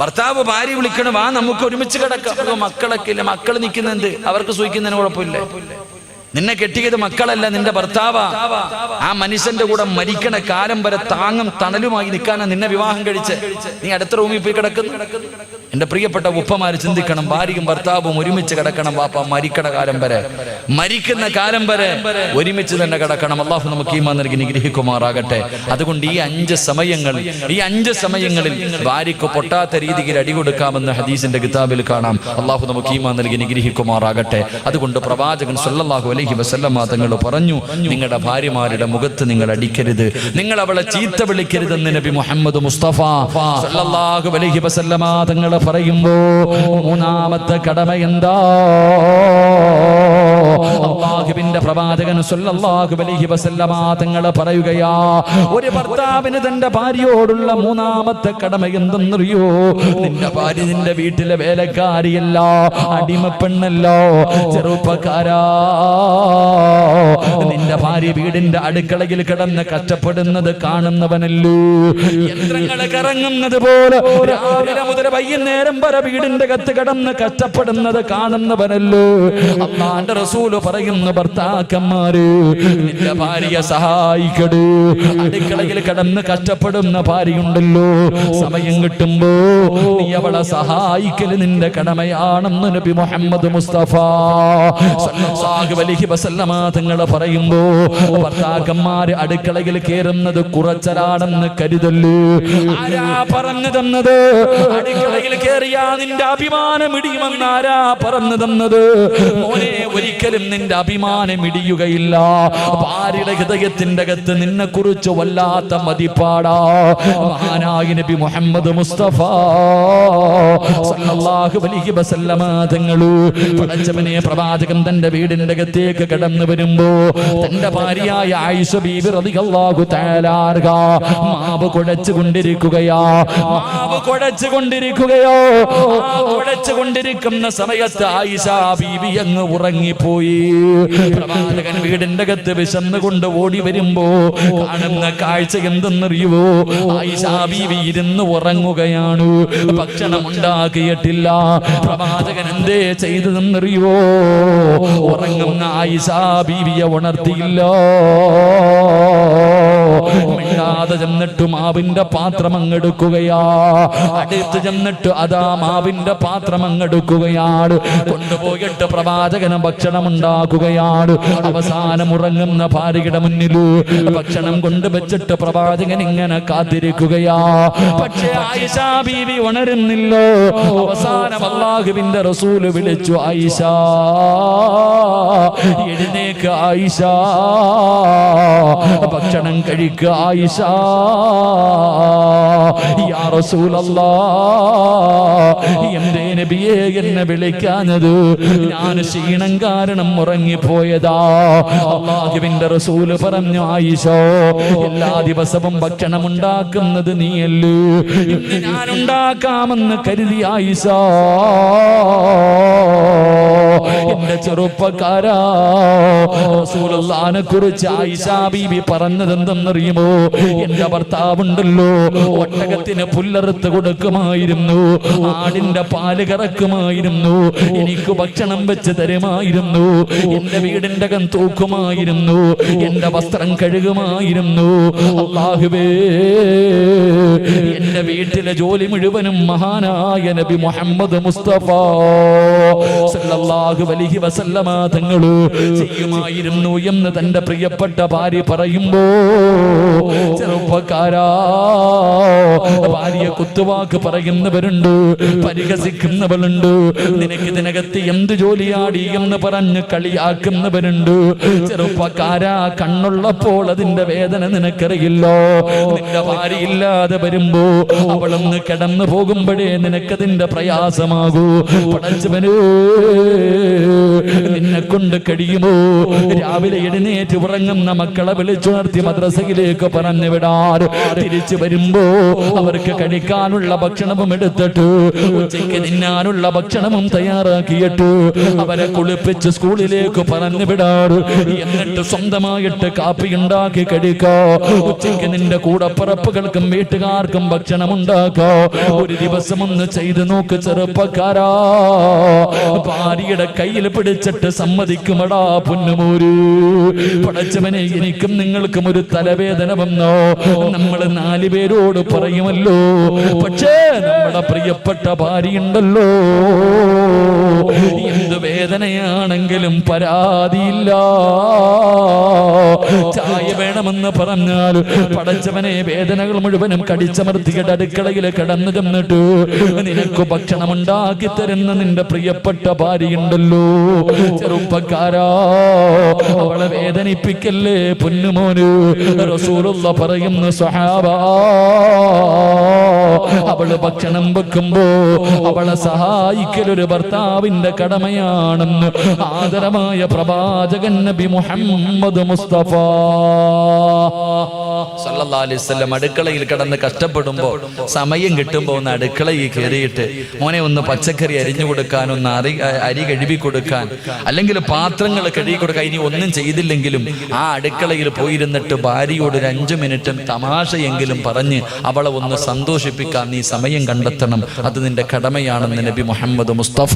ഭർത്താവ് ഭാര്യ വിളിക്കണം, വാ നമുക്ക് ഒരുമിച്ച് കിടക്കാം. മക്കളൊക്കെ ഇല്ല. മക്കൾ നിൽക്കുന്നെന്ത്? അവർക്ക് സൂഹിക്കുന്നതിന് കുഴപ്പമില്ല. നിന്നെ കെട്ടിയത് മക്കളല്ല, നിന്റെ ഭർത്താവാ. ആ മനുഷ്യന്റെ കൂടെ മരിക്കണ കാലം വരെ താങ്ങും തണലുമായി നിൽക്കാനാ നിന്നെ വിവാഹം കഴിച്ച്. നീ അടുത്ത റൂമിൽ പോയി കിടക്കുന്നു. എന്റെ പ്രിയപ്പെട്ട ഉപ്പമാര് ചിന്തിക്കണം, ഭാര്യയും ഭർത്താവും ഒരുമിച്ച് കിടക്കണം. വാപ്പ മരിക്കണ കാലം വരെ, മരിക്കുന്ന കാലം വരെ ഒരുമിച്ച് തന്നെ കിടക്കണം. അള്ളാഹു നമുക്ക് ഈമാൻ നൽകി നിഗ്രഹിക്കുമാറാകട്ടെ. അതുകൊണ്ട് ഈ 5 സമയങ്ങളിൽ ഭാര്യയ്ക്ക് പൊട്ടാത്ത രീതിയിൽ അടി കൊടുക്കാമെന്ന് ഹദീസിന്റെ കിതാബിൽ കാണാം. അള്ളാഹു നമുക്ക് ഈമാൻ നൽകി നിഗ്രഹിക്കുമാറാകട്ടെ. അതുകൊണ്ട് പ്രവാചകൻ സല്ലല്ലാഹു അലൈഹി വസല്ലമ തങ്ങൾ പറഞ്ഞു, നിങ്ങളുടെ ഭാര്യമാരുടെ മുഖത്ത് നിങ്ങൾ അടിക്കരുത്, നിങ്ങൾ അവളെ ചീത്ത വിളിക്കരുതെന്ന് നബി മുഹമ്മദ് മുസ്തഫ സല്ലല്ലാഹു അലൈഹി വസല്ലമ തങ്ങൾ പറയുമ്പോ 3-ാമത്തെ കടമ എന്താ? അല്ലാഹുവിന്റെ പ്രവാചകൻ സല്ലല്ലാഹു അലൈഹി വസല്ലമ തങ്ങൾ പറയുകയാ, ഒരു ഭർത്താവിന് തന്റെ ഭാര്യയോടുള്ള 3-ാമത്തെ കടമ എന്തെന്നറിയോ? നിന്റെ ഭാര്യ നിന്റെ വീട്ടിലെ വേലക്കാരിയല്ല, അടിമപ്പെണ്ണല്ലോ. ചെറുപ്പക്കാരാ, നിന്റെ ഭാര്യ വീടിന്റെ അടുക്കളയിൽ കിടന്ന് കഷ്ടപ്പെടുന്നത് കാണുന്നവനല്ലോ. യന്ത്രങ്ങളെ കറങ്ങുന്നത് പോലെ രാവിലെ മുതൽ വൈകുന്നേരം വരെ വീടിന്റെ അകത്ത് കിടന്ന് കഷ്ടപ്പെടുന്നത് കാണുന്നവനല്ലോ. അല്ലാഹുവിന്റെ റസൂല് പറയുന്നു, ഭർത്താക്കന്മാര് നിന്റെ ഭാര്യയെ സഹായിക്കടൂ. അടുക്കളയിൽ കിടന്ന് കഷ്ടപ്പെടുന്ന ഭാര്യയുണ്ടല്ലോ, സമയം കിട്ടുമ്പോ നീ അവളെ സഹായിക്കല് നിന്റെ കടമയാണെന്ന് നബി മുഹമ്മദ് മുസ്തഫ സല്ലല്ലാഹു അലൈഹി വസല്ലമ തങ്ങൾ പറയുമ്പോ, ഭർത്താക്കന്മാര് അടുക്കളയിൽ കയറുന്നത് കുറച്ചലാണെന്ന് കരുതല്ലോ. ആരാ പറഞ്ഞു തന്നത്? അടുക്കളയിൽ കയറിയാ നിന്റെ അഭിമാനം ഇടിയുമെന്ന് ആരാ പറഞ്ഞു തന്നത്? മോനെ, ഒരിക്കലും നിന്റെ അഭിമാനം ഇടിയുകയില്ല. ഭാര്യയുടെ ഹൃദയത്തിന്റെ അകത്ത് നിന്നെ കുറിച്ച് വല്ലാത്ത മതിപ്പാടാ. മഹാനായ നബി മുഹമ്മദ് മുസ്തഫ സല്ലല്ലാഹു അലൈഹി വസല്ലമ തങ്ങള് പടച്ചവനെ, പ്രവാചകൻ തന്റെ വീടിന്റെ അകത്തേക്ക് കടന്നു വരുമ്പോ തന്റെ ഭാര്യയായ ആയിഷ ബീബി റളിയല്ലാഹു തആല അൻഹ മാവ് കുഴച്ചുകൊണ്ടിരിക്കുകയോ. കുഴച്ചുകൊണ്ടിരിക്കുന്ന സമയത്ത് ആയിഷ ബീബി അങ്ങ് ഉറങ്ങിപ്പോയി. പ്രവാചകൻ വീടിന്റെ അകത്ത് വിശന്നുകൊണ്ട് ഓടി വരുമ്പോ കാണുന്ന കാഴ്ച എന്തെന്നറിയുവോ? ആയിഷ ബീബി ഇരുന്ന് ഉറങ്ങുകയാണ്, ഭക്ഷണം ഉണ്ടാക്കിയിട്ടില്ല. പ്രവാചകൻ എന്തേ ചെയ്തതെന്നറിയുവോ? ഉറങ്ങുന്ന ആയിഷ ബീവിയെ ഉണർത്തിയില്ല. മിണ്ടാതെ ചെന്നിട്ട് മാവിന്റെ പാത്രം അങ്ങെടുക്കുകയാ. അടുത്ത് ചെന്നിട്ട് അതാ മാവിന്റെ പാത്രം അങ്ങെടുക്കുകയാണ്. കൊണ്ടുപോയിട്ട് പ്രവാചകന് ഭക്ഷണം ഉണ്ടാക്കുകയാണ്. അവസാനം ഉറങ്ങുന്ന ഭാര്യയുടെ മുന്നിൽ ഭക്ഷണം കൊണ്ടുവച്ചിട്ട് പ്രവാചകൻ ഇങ്ങനെ കാത്തിരിക്കുകയാ. പക്ഷേ ആയിഷ ബീവി ഉണരുന്നില്ല. അവസാനം അല്ലാഹുവിന്റെ റസൂല് വിളിച്ചു, ആയിഷ എഴുന്നേക്ക്, ആയിഷ ഭക്ഷണം കഴിക്കുക, ആയിഷ. യാ റസൂലല്ലാഹ്, എന്തേ നബിയേ എന്നെ വിളിക്കാഞ്ഞത്? ഞാൻ ക്ഷീണം കാരണം ഉറങ്ങിപ്പോയതാ. അല്ലാഹുവിന്റെ റസൂല് പറഞ്ഞു, ആയിഷ എല്ലാ ദിവസവും ഭക്ഷണം ഉണ്ടാക്കുന്നത് നീയല്ലേ, ഇന്ന് ഞാൻ ഉണ്ടാക്കാമെന്ന് കരുതി. ആയിഷ, എന്റെ ചെറുപ്പക്കാരാ, റസൂലുള്ളാഹിനെ കുറിച്ച് ആയിഷ ബീബി പറഞ്ഞത് എന്തെന്നറിയുമോ? എന്റെ ഭർത്താവുണ്ടല്ലോ, ഒട്ടകത്തിന് പുല്ലറുത്ത് കൊടുക്കുമായിരുന്നു, ആടിന്റെ പാല് കറക്കുമായിരുന്നു, എനിക്ക് ഭക്ഷണം വെച്ച് തരുമായിരുന്നു, എന്റെ വീടിന്റെ അകം തൂക്കുമായിരുന്നു, എന്റെ വസ്ത്രം കഴുകുമായിരുന്നു. അല്ലാഹുവേ, എന്റെ വീട്ടിലെ ജോലി മുഴുവനും മഹാനായ നബി മുഹമ്മദ് മുസ്തഫ സല്ലല്ലാഹു സല്ലല്ലാഹു അലൈഹി വസല്ലമ തങ്ങൾ ചെയ്യുമായിരുന്നു എന്ന് തന്റെ പ്രിയപ്പെട്ട ഭാര്യ പറയുമ്പോ, ചെറുപ്പക്കാരാ, ഭാര്യ കുത്തുവാക്ക് പറയുന്നവരുണ്ട്, പരിഹസിക്കുന്നവരുണ്ട്, നിനക്ക് ഇതിനകത്ത് എന്ത് ജോലിയാടി എന്ന് പറഞ്ഞ് കളിയാക്കുന്നവരുണ്ട്. ചെറുപ്പക്കാരാ, കണ്ണുള്ളപ്പോൾ അതിന്റെ വേദന നിനക്കറിയില്ലോ. നിന്റെ ഭാര്യ ഇല്ലാതെ വരുമ്പോ അവളൊന്ന് കിടന്നു പോകുമ്പോഴേ നിനക്കതിന്റെ പ്രയാസമാകൂ. പടച്ചവനേ, നിന്നെ കൊണ്ട് കഴിയുമോ രാവിലെ എഴുന്നേറ്റ് ഉറങ്ങുന്ന മക്കളെ വിളിച്ചുണർത്തി മദ്രസയിലേക്ക് പറഞ്ഞു വിടാൻ, തിരിച്ചു വരുമ്പോ അവർക്ക് കഴിക്കാനുള്ള ഭക്ഷണവും എടുത്തിട്ട് ഉച്ചയ്ക്ക് തിന്നാനുള്ള ഭക്ഷണവും തയ്യാറാക്കിയിട്ട് അവരെ കുളിപ്പിച്ച് സ്കൂളിലേക്ക് പറഞ്ഞു വിടാറ്. എന്നിട്ട് സ്വന്തമായിട്ട് കാപ്പി ഉണ്ടാക്കി കഴിക്കോ. ഉച്ചയ്ക്ക് നിന്റെ കൂടപ്പിറപ്പുകൾക്കും വീട്ടുകാർക്കും ഭക്ഷണം ഉണ്ടാക്കോ. ഒരു ദിവസം ഒന്ന് ചെയ്തു നോക്ക് ചെറുപ്പക്കാരാ. ഭാര്യയുടെ കയ്യിൽ പിടിച്ചിട്ട് സമ്മതിക്കുമടാ പൊന്നുമോര്. പടച്ചവനെ, എനിക്കും നിങ്ങൾക്കും ഒരു തലവേദന വന്നോ നമ്മൾ 4 പേരോട് പറയുമല്ലോ. പക്ഷേ നമ്മുടെ പ്രിയപ്പെട്ട ഭാര്യയുണ്ടല്ലോ, എന്ത് വേദനയാണെങ്കിലും പരാതിയില്ല. ചായ വേണമെന്ന് പറഞ്ഞാൽ പടച്ചവനെ വേദനകൾ മുഴുവനും കടിച്ചമർത്തിയിട്ട് അടുക്കളയിൽ കിടന്നു ചെന്നിട്ട് നിനക്ക് ഭക്ഷണം ഉണ്ടാക്കി തരുന്ന നിന്റെ പ്രിയപ്പെട്ട ഭാര്യയുണ്ടല്ലോ. ചെറുപ്പക്കാരാ, അവളെ വേദനിപ്പിക്കല്ലേ പൊന്നുമോന്. റസൂലുള്ള പറയുന്നു, സ്വഹാബാ, അവള് ഭക്ഷണം വെക്കുമ്പോ അവളെ സഹായിക്കലൊരു ഭർത്താവിന്റെ കടമയാണെന്ന് ആദരമായ പ്രവാചകൻ നബി മുഹമ്മദ് മുസ്തഫ സല്ലല്ലാഹു അലൈഹി വസല്ലം അടുക്കളയിൽ കിടന്ന് കഷ്ടപ്പെടുമ്പോ സമയം കിട്ടുമ്പോ ഒന്ന് അടുക്കളയിൽ കയറിയിട്ട്, മോനെ ഒന്ന് പച്ചക്കറി അരിഞ്ഞു കൊടുക്കാൻ, ഒന്ന് അരി കഴുകി കൊടുക്കാൻ, അല്ലെങ്കിൽ പാത്രങ്ങൾ കഴുകി കൊടുക്കാൻ, ഇനി ഒന്നും ചെയ്തില്ലെങ്കിലും ആ അടുക്കളയിൽ പോയിരുന്നിട്ട് ഭാര്യയോട് ഒരു 5 മിനിറ്റും തമാശയെങ്കിലും പറഞ്ഞ് അവളെ ഒന്ന് സന്തോഷിപ്പിക്കാൻ നീ സമയം കണ്ടെത്തണം. അത് നിന്റെ കടമയാണെന്ന് നബി മുഹമ്മദ് മുസ്തഫ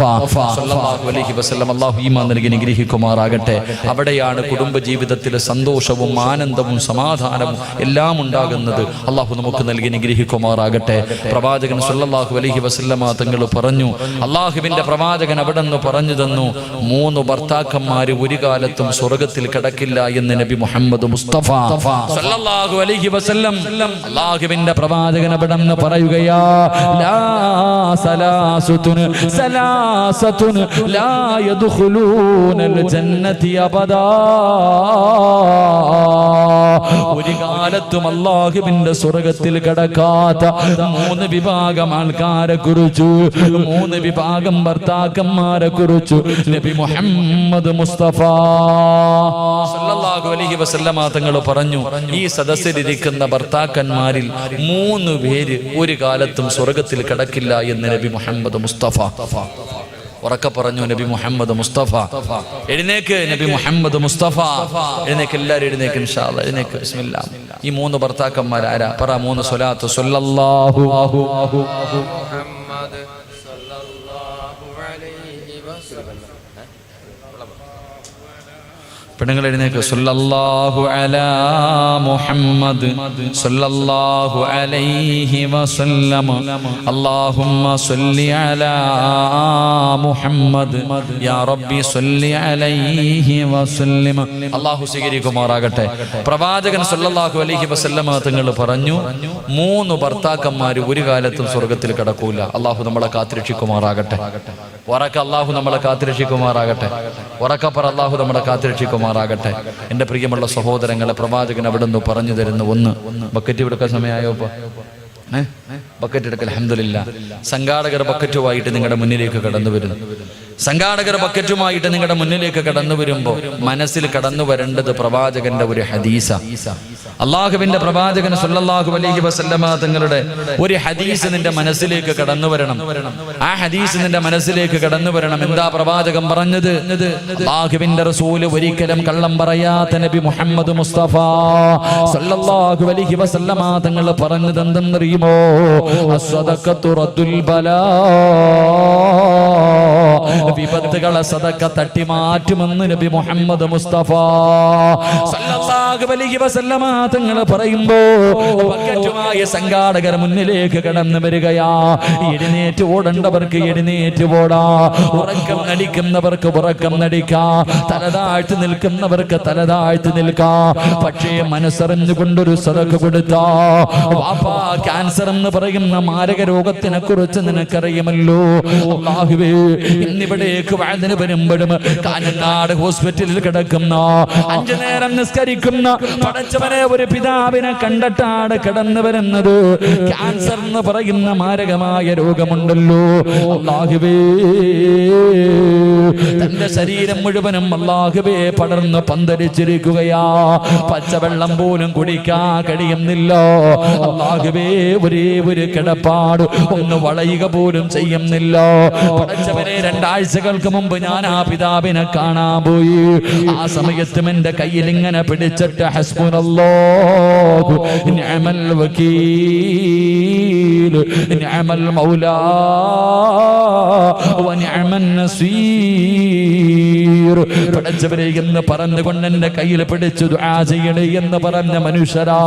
സല്ലല്ലാഹു അലൈഹി വസല്ലം അല്ലാഹു ഈമാൻ നൽകി അനുഗ്രഹിക്കുമാറാകട്ടെ. അവിടെയാണ് കുടുംബ ജീവിതത്തിലെ സന്തോഷവും ആനന്ദവും സമാധാനവും എല്ലാം ഉണ്ടാകുന്നത്. അള്ളാഹു നമുക്ക് നൽകി അനുഗ്രഹിക്കുമാറാകട്ടെ. പ്രവാചകൻ സല്ലല്ലാഹു അലൈഹി വസല്ലമ തങ്ങൾ പറഞ്ഞു, അള്ളാഹുവിന്റെ പ്രവാചകൻ അവിടെ നിന്ന് പറഞ്ഞു തന്നു, 3 ഭർത്താക്കന്മാര് ഒരു കാലത്തും സ്വർഗത്തിൽ കിടക്കില്ല എന്ന് നബി മുഹമ്മദ് മുസ്തഫ സല്ലല്ലാഹു അലൈഹി വസല്ലം. അള്ളാഹുവിന്റെ പ്രവാചകൻ അവിടെ നിന്ന് പറയുകയാ, ലാ സലാസത്തുൻ സലാസത്തുൻ ലാ യദ്ഖുലൂനൽ ജന്നതി അബദാ. ഒരു കാലത്തും അല്ലാഹുവിന്റെ സ്വർഗ്ഗത്തിൽ കടക്കാത്ത 3 വിഭാഗം ആൾക്കാരെ കുറിച്ചു, 3 വിഭാഗം ഭർത്താക്കന്മാരെ കുറിച്ചു നബി മുഹമ്മദ് മുസ്തഫ സല്ലല്ലാഹു അലൈഹി വസല്ലമ തങ്ങൾ പറഞ്ഞു, ഈ സദസ്സിലിരിക്കുന്ന ഭർത്താക്കന്മാരിൽ 3 പേര് ഒരു കാലത്തും സ്വർഗ്ഗത്തിൽ കടക്കില്ല എന്ന് നബി മുഹമ്മദ് മുസ്തഫ ഉറക്കെ പറഞ്ഞു. നബി മുഹമ്മദ് മുസ്തഫ. എഴുന്നേക്ക് നബി മുഹമ്മദ് മുസ്തഫ. എഴുന്നേക്ക്, എല്ലാവരും എഴുന്നേക്ക് ഇൻഷാ അല്ലാഹ്. എഴുന്നേക്ക്. ബിസ്മില്ലാ. ഈ 3 ഭർത്താക്കന്മാർ ആരാ? പറ 3 സ്വലാത്ത്. സല്ലല്ലാഹു മുഹമ്മദ് സല്ലല്ലാഹു അലൈഹി വസല്ലം. പെണ്ണുങ്ങൾ എഴുന്നേക്ക്. സല്ലല്ലാഹു അലാ മുഹമ്മദ് സല്ലല്ലാഹു അലൈഹി വസല്ലം. അല്ലാഹുമ്മ സല്ലി അലാ മുഹമ്മദ് യാ റബ്ബി സല്ലി അലൈഹി വസല്ലം. അല്ലാഹു സ്വീകരിക്കുമാറാകട്ടെ. പ്രവാചകൻ സല്ലല്ലാഹു അലൈഹി വസല്ലം തങ്ങൾ പറഞ്ഞു, 3 ഭർത്താക്കന്മാർ ഒരു കാലത്തും സ്വർഗ്ഗത്തിൽ കടക്കൂല. അല്ലാഹു നമ്മളെ കാത്തുരക്ഷിക്കുമാറാകട്ടെ. ഉറക്കെ അല്ലാഹു നമ്മളെ കാത്തുരക്ഷിക്കുമാറാകട്ടെ. ഉറക്കെ പറ, അല്ലാഹു നമ്മളെ കാത്തുരക്ഷിക്കുമാറാകട്ടെ. എൻ്റെ പ്രിയമുള്ള സഹോദരങ്ങളെ, പ്രവാചകൻ അവിടെ നിന്ന് പറഞ്ഞു തരുന്ന ഒന്ന്, ബക്കറ്റ് എടുക്കാൻ സമയമായോ? ബക്കറ്റ് എടുക്കൽ. അൽഹംദുലില്ലാ. സംഘാടകർ ബക്കറ്റുമായിട്ട് നിങ്ങളുടെ മുന്നിലേക്ക് കടന്നു വരുന്നു. സംഘാടകർ ബക്കറ്റുമായിട്ട് നിങ്ങളുടെ മുന്നിലേക്ക് കടന്നു വരുമ്പോൾ മനസ്സിൽ കടന്നു വരേണ്ടത് പ്രവാചകന്റെ ഒരു ഹദീസ. അള്ളാഹുവിന്റെ പ്രവാചകൻ സല്ലല്ലാഹു അലൈഹി വസല്ലമ തങ്ങളുടെ ഒരു ഹദീസ് നിന്റെ മനസ്സിലേക്ക് കടന്നു വരണം. ആ ഹദീസ് നിന്റെ മനസ്സിലേക്ക് കടന്നു വരണം. എന്താ പ്രവാചകൻ പറഞ്ഞത്? അള്ളാഹുവിന്റെ റസൂല് ഒരിക്കലും കള്ളം പറയാത്ത നബി മുഹമ്മദ് മുസ്തഫ സല്ലല്ലാഹു അലൈഹി വസല്ലമ തങ്ങൾ പറഞ്ഞത് എന്തെന്നറിയുമോ? അസ്സദഖത്തു റദ്ദുൽ ബലാ. വിപത്തുകളെ സദക്ക തട്ടി മാറ്റുമെന്ന് നബി മുഹമ്മദ് മുസ്തഫ സല്ലല്ലാഹു അലൈഹി വസല്ലമ തങ്ങൾ പറയുമ്പോ പക്കറ്റുമായ സംഘാടകർ മുന്നിലേക്ക് കടന്നു വരികയാ. എഴുന്നേറ്റ് ഓടേണ്ടവർക്ക് എഴുന്നേറ്റ് ഓടാ, ഉറക്കം നടിക്കുന്നവർക്ക് ഉറക്കം നടിക്കാ, തലതാഴ്ത്തി നിൽക്കുന്നവർക്ക് തലതാഴ്ത്തി നിൽക്കാ. പക്ഷേ മനസ്സറിഞ്ഞുകൊണ്ടൊരു സദക്ക കൊടുത്താ വാപ്പാ, ക്യാൻസർ എന്ന് പറയുന്ന മാരക രോഗത്തിനെ കുറിച്ച് നിനക്കറിയുമല്ലോ. അല്ലാഹുവേ, ഇന്നിവിടേക്ക് വഅദിന് വരുമ്പോഴും കാഞ്ഞങ്ങാട് ഹോസ്പിറ്റലിൽ കിടക്കുന്ന 5 നേരം നിസ്കരിക്കുന്ന പടച്ചവനെ ഒരു പിതാവിനെ കണ്ടിട്ടാണ് കടന്നു വരുന്നത്. ക്യാൻസർ എന്ന് പറയുന്ന മാരകമായ രോഗമുണ്ടല്ലോ. അല്ലാഹുവേ, തന്റെ ശരീരം മുഴുവനും അല്ലാഹുവേ പടർന്ന് പന്തലിച്ചിരിക്കുകയാ. പച്ചവെള്ളം പോലും കുടിക്കാൻ കഴിയുന്നില്ല. അല്ലാഹുവേ, ഒരേ ഒരു കിടപ്പാട് ഒന്ന് വളയുക പോലും ചെയ്യുന്നില്ല. പടച്ചവനെ, 2 ആഴ്ചകൾക്ക് മുമ്പ് ഞാൻ ആ പിതാവിനെ കാണാൻ പോയി. ആ സമയത്തും എന്റെ കയ്യിൽ ഇങ്ങനെ പിടിച്ചിട്ട് ഹസ്ബുനല്ലാഹു നിഅമൽ വകീൽ നിഅമൽ മൗലാ വ നിഅമൻ നസീർ, പടച്ചവനെ എന്ന് പറഞ്ഞുകൊണ്ട് എന്റെ കയ്യിൽ പിടിച്ചു ദുആ ചെയ്യണേ എന്ന് പറഞ്ഞ മനുഷ്യരാ.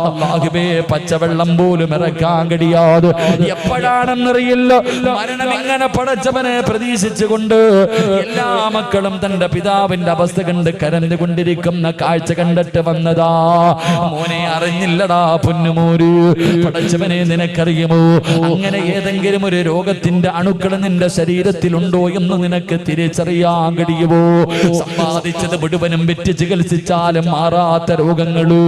അല്ലാഹുവേ, പച്ചവെള്ളം പോലും ഇറക്കാൻ കഴിയാതെ എപ്പോഴാണെന്നറിയില്ല മരണം ഇങ്ങനെ പടച്ചവനെ പ്രതീക്ഷിച്ചുകൊണ്ട് എല്ലാ മക്കളും തന്റെ പിതാവിന്റെ അവസ്ഥ കണ്ട് കരഞ്ഞുകൊണ്ടിരിക്കുന്ന കാഴ്ച കണ്ടിട്ട് വന്നതാ. മോനെ, അറിഞ്ഞില്ലടാ പൊന്നുമോര്, പടച്ചവനെ നിനക്കറിയുമോ, അങ്ങനെ ഏതെങ്കിലും ഒരു രോഗത്തിന്റെ അണുക്കൾ നിന്റെ ശരീരത്തിലുണ്ടോ എന്ന് നിനക്ക് തിരിച്ചറിയാൻ കഴിയുമോ? സമ്പാദിച്ചത് മുഴുവനും വിറ്റ് ചികിത്സിച്ചാലും മാറാത്ത രോഗങ്ങള്,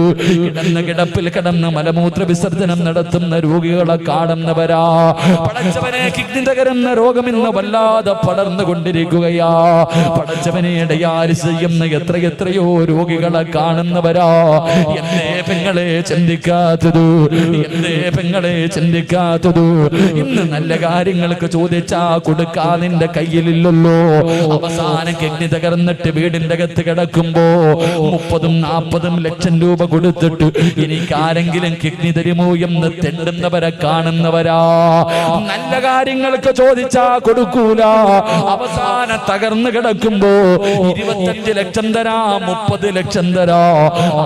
കിടന്ന കിടപ്പിൽ കിടന്ന് മലമൂത്ര വിസർജനം നടത്തുന്ന രോഗികളെ കാണുന്നവരാ. പടച്ചവനെ, കിഡ്നി തകരുന്ന രോഗം ഇന്ന് വല്ലാതെ പടർന്നുകൊണ്ടിരിക്കുകയാ. പടച്ചവനെ, ഡയാലിസിസ് ചെയ്യുന്ന എത്രയോ രോഗികളെ കാണുന്നവരാ. എന്തേ പെങ്ങളെ ചിന്തിക്കാത്തത്, എന്തേ പെങ്ങളെ ചിന്തിക്കാത്തത്? ഇന്ന് നല്ല കാര്യങ്ങൾക്ക് ചോദിച്ചാ കൊടുക്കാൻ നിന്റെ കയ്യിലില്ലല്ലോ. അവസാനം കിഡ്നി തകർന്നിട്ട് വീടിന്റെ അകത്ത് കിടക്കുമ്പോ 30-40 ലക്ഷം രൂപ കൊടുത്തിട്ട് എനിക്ക് ആരെങ്കിലും കിഡ്നി തരുമോ എന്ന് തെണ്ടുന്നവരെ കാണുന്നവരാ. നല്ല കാര്യങ്ങൾക്ക് ചോദിച്ചാ കൊടുക്കൂല. അവസാനം തകർന്നു കിടക്കുമ്പോ 25 ലക്ഷം തരാ, 30 ലക്ഷം തരാ,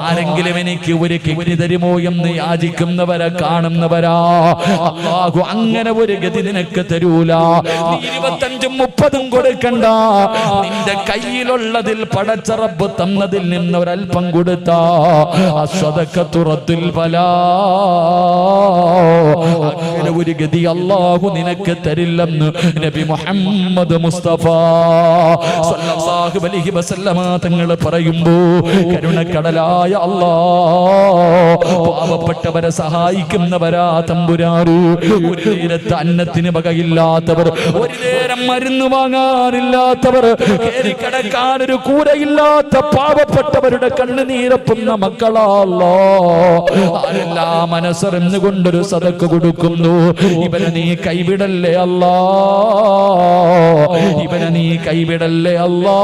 ആരെങ്കിലും എനിക്ക് ഒരു കിഡ്നി തരുമോ എന്ന് യാചിക്കുന്നവരെ കാണുന്നവരാ. അല്ലാഹു അങ്ങനെ ഒരു ഗതി നിനക്ക് തരൂല. 25-30 കൊടുക്കണ്ട, നിന്റെ കയ്യിലുള്ളതിൽ പടച്ച റബ്ബ് തന്നതിൽ നിന്ന് ഒരൽപ്പം കൊടുത്താ അസ്സദഖത്തു റദ്ദുൽ ബലാ. അങ്ങനെ ഒരു ഗതി അല്ലാഹു നിനക്ക് തരില്ലെന്ന് നബി മുഹമ്മദ് മുസ്തഫ സല്ലല്ലാഹു അലൈഹി വസല്ലമ തങ്ങൾ പറയുമ്പോ കരുണക്കടലായ അല്ലാഹ് പാവപ്പെട്ടവരെ സഹായിക്കുന്നവരാ തമ്പുരാന്. ഒരു നേരത്തെ അന്നത്തിന് വകയില്ലാത്തവർ, ഒരു നേരം മരുന്ന് വാങ്ങാനില്ലാത്തവർ, കിടക്കാൻ ഒരു കൂരയില്ലാത്ത പാവപ്പെട്ടവരുടെ കണ്ണുനീരപ്പുന്ന മക്കളാല്ലോ. ആരെല്ലാം മനസ്സറിഞ്ഞുകൊണ്ടൊരു സദക്ക കൊടുക്കുന്നു. ഇവനെ നീ കൈവിടല്ലേ അല്ലാ, ഇവനെ നീ കൈവിടല്ലേ അല്ലാ.